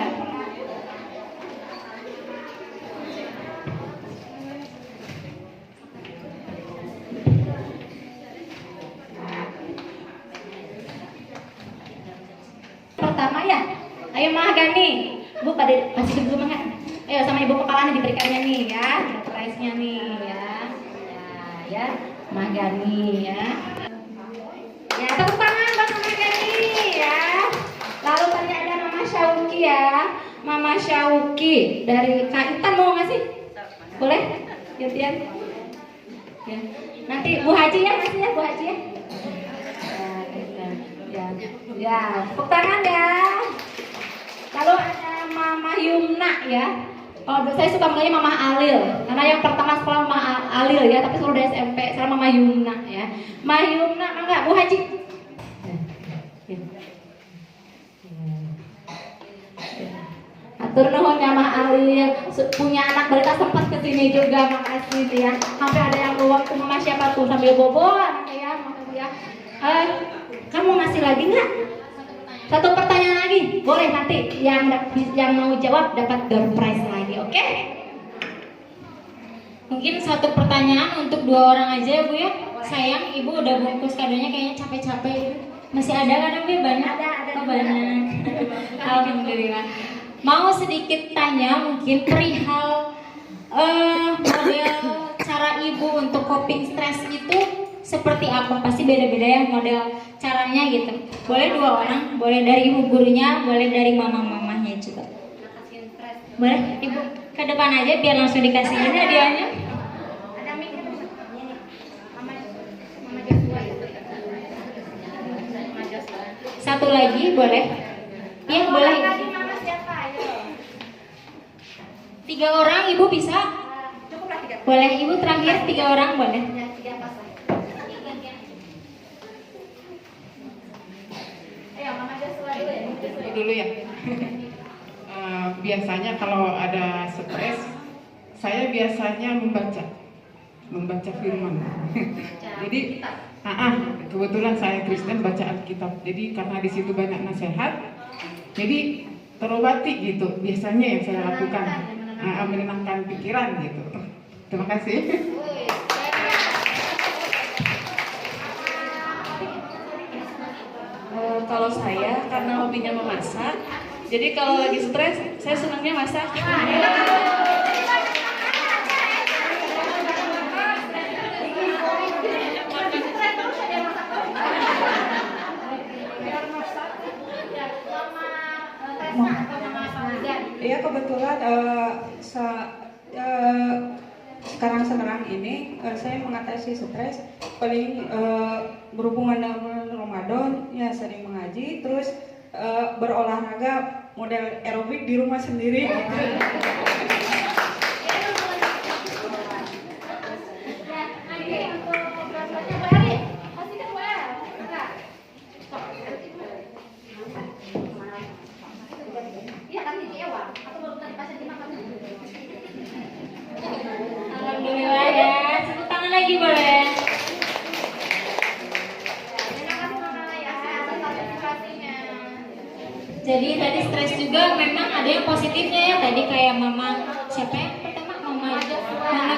Pertama ya, ayo Mahagani, Bu pada masih dulu Mah. Ayo sama Ibu kepalanya diberikannya nih ya, prize-nya nih ya. Ya, Mahagani ya. Ya, tepuk tangan buat Mahagani ya. Lalu tadi ada Mama Syauki ya, Mama Syauki dari Kak Intan mau ngasih? Boleh? Gantian. Ya. Nanti Bu Haji ya, ngasih ya Bu Haji ya. Ya, tepuk tangan ya. Lalu ada Mama Yumna ya. Oh, saya suka manggilnya Mama Alil, karena yang pertama sekolah Mama Alil ya, tapi seluruh SMP sekarang Mama Yumna ya. Mama Yumna, enggak Bu Haji. Atur nuhun ya Mama Alil, punya anak balita sempat kesini juga, makasih ya. Sampai ada yang bawa ke Mama siapa tuh sambil bobo anaknya ya, makasih ya. Kamu ngasih lagi nggak? Satu pertanyaan lagi, boleh nanti yang mau jawab dapat door prize lagi, oke?
Mungkin satu pertanyaan untuk 2 orang aja ya Bu ya. Sayang Ibu udah bungkus kadonya kayaknya capek-capek. Masih ada kan Bu? Banyak? Ada banyak. Alhamdulillah. Mau sedikit tanya mungkin perihal model cara Ibu untuk coping stres itu seperti apa, pasti beda-beda ya model caranya gitu. Boleh 2 orang, boleh dari ibu gurunya, boleh dari mama-mamanya juga. Boleh ibu ke depan aja biar langsung dikasih ini hadiahnya. Satu lagi boleh? Iya boleh. 3 orang ibu bisa? Boleh ibu terakhir 3 orang boleh?
Ini dulu ya. Biasanya kalau ada stres, saya biasanya membaca firman. Jadi, kebetulan saya Kristen, baca Alkitab. Jadi karena di situ banyak nasihat, jadi terobati gitu. Biasanya yang saya lakukan, menenangkan pikiran gitu. Terima kasih.
Kalau saya karena hobinya memasak, jadi kalau lagi stres saya senangnya masak.
Iya kebetulan sekarang ini saya mengatasi stres paling berhubungan dengan bulan Ramadan ya sering mengaji terus berolahraga model aerobik di rumah sendiri gitu.
Alhamdulillah ya, tepuk tangan lagi boleh. Jadi tadi stres juga memang ada yang positifnya ya, tadi kayak mama siapa yang pertama mama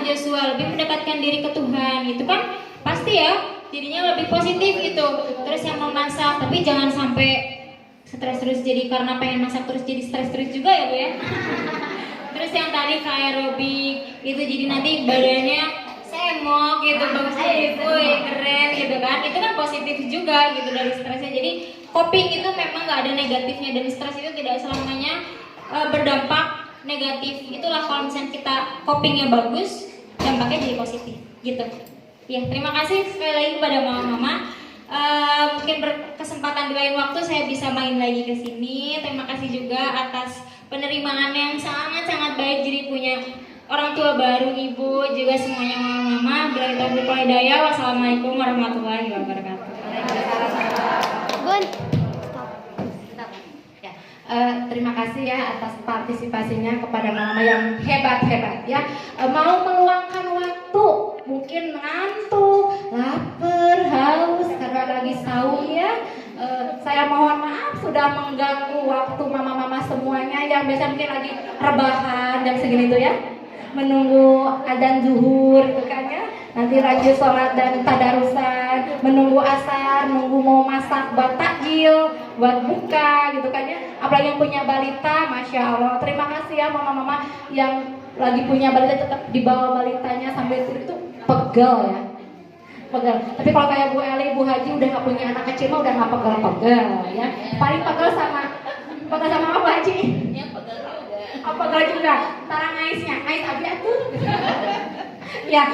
Joshua lebih mendekatkan diri ke Tuhan, itu kan pasti ya jadinya lebih positif gitu. Terus yang memasak, tapi jangan sampai stres terus jadi karena pengen masak terus jadi stres terus juga ya Bu ya. Terus yang tadi kayak aerobik itu jadi nanti badannya semok gitu, bagus gitu, keren gitu kan. Itu kan positif juga gitu dari stresnya. Jadi coping itu memang nggak ada negatifnya dan stres itu tidak selamanya berdampak negatif. Itulah kalau misalnya kita copingnya bagus, dampaknya jadi positif gitu. Ya, terima kasih sekali lagi kepada mama-mama. Mungkin berkesempatan di lain waktu saya bisa main lagi ke sini. Terima kasih juga atas penerimaan yang sangat-sangat baik, jadi punya orang tua baru, ibu juga semuanya mama-mama. Bila kita berhidayah, wassalamualaikum warahmatullahi wabarakatuh.
Bun.
Terima kasih ya atas partisipasinya kepada mama yang hebat-hebat ya. Mau meluangkan waktu, mungkin ngantuk, lapar, haus karena lagi saum ya. Saya mohon maaf sudah mengganggu waktu mama-mama semuanya yang biasa mungkin lagi rebahan jam segini tuh ya, menunggu adzan zuhur gitu kan ya. Nanti lanjut sholat dan tadarusan, menunggu asar, nunggu mau masak buat takjil, buat buka gitu kan ya. Apalagi yang punya balita, masya Allah. Terima kasih ya mama-mama yang lagi punya balita, tetap dibawa balitanya sambil tidur itu pegel ya. Pegel. Tapi kalau kayak Bu Eli, Bu Haji udah nggak punya anak kecil mah udah nggak pegel-pegel ya. Paling pegel sama apa Bu Haji? Ya pegel juga. Oh, pegel juga. Tara ngaisnya, ngais abi atuh. Ya,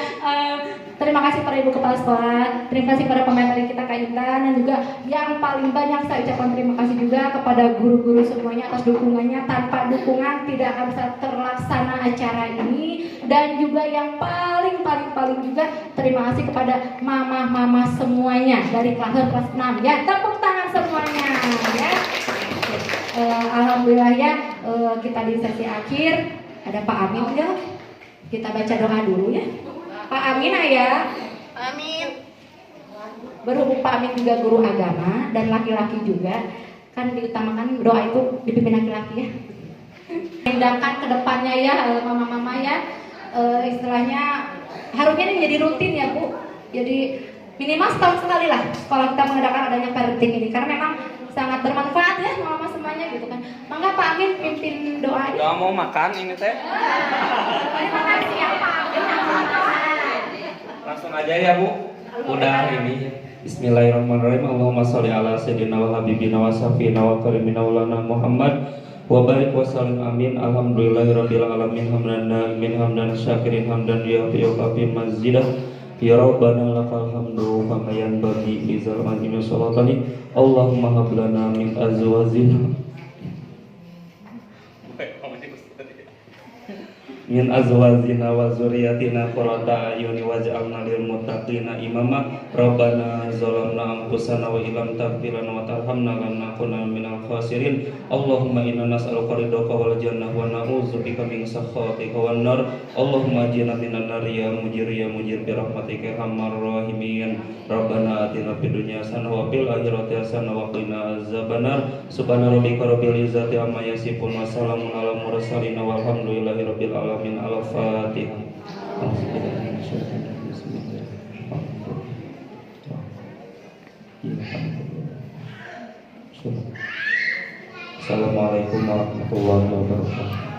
terima kasih pada Ibu Kepala Sekolah, terima kasih pada pemateri kita Kak Intan, dan juga yang paling banyak saya ucapkan terima kasih juga kepada guru-guru semuanya atas dukungannya. Tanpa dukungan tidak akan bisa terlaksana acara ini. Dan juga yang paling juga terima kasih kepada mama-mama semuanya dari kelas 6 ya. Tepuk tangan semuanya ya. Alhamdulillah ya, kita di sesi akhir ada Pak Amin ya. Kita baca doa dulu ya. Pak Amin ya.
Amin.
Berhubung Pak Amin juga guru agama dan laki-laki juga, kan diutamakan doa itu dipimpin laki-laki ya. Tindakan kedepannya ya mama-mama ya, istilahnya harusnya ini menjadi rutin ya Bu. Jadi minimal setahun sekali lah sekolah kita mengadakan adanya parenting ini, karena memang sangat bermanfaat ya mama semuanya gitu kan. Mangga Pak Amin pimpin doa.
Udah mau makan ini teh?
Terima kasih ya Pak Amin.
Langsung aja ya Bu. Udah ini. Bismillahirrahmanirrahim. Allahumma sholli ala sayyidina wa habibina wa safina wa karimina maulana Muhammad wa barik wa salim amin. Alhamdulillahirabbil alamin hamdan naimin hamdan syakirin hamdan yufi mazidah. Ya Rabbana lakal hamdu kama yanbaghi li zalmani salatani. Allahumma hab lana min azwajina min azwajina wa zurriyyatina qurrata a'yuni waj'alna lil muttaqina imama. Rabbana zalamna anfusana wa illam taghfir lana wa tarhamna lanakunanna minal khasirin. Allahumma inna nas'aluka ridhaka wal jannah wa na'udzubika min sakhatika wan nar. Allahumma ajirna minan nar ya mujir bi rahmatika arhamar rahimin. Rabbana atina fid dunya hasanah wa fil akhirati hasanah wa qina azabannar. Subhana rabbika rabbil izzati amma yasifun wa salamun alal mursalin walhamdulillahi rabbil alamin. Al-Fatihah. Assalamualaikum warahmatullahi wabarakatuh.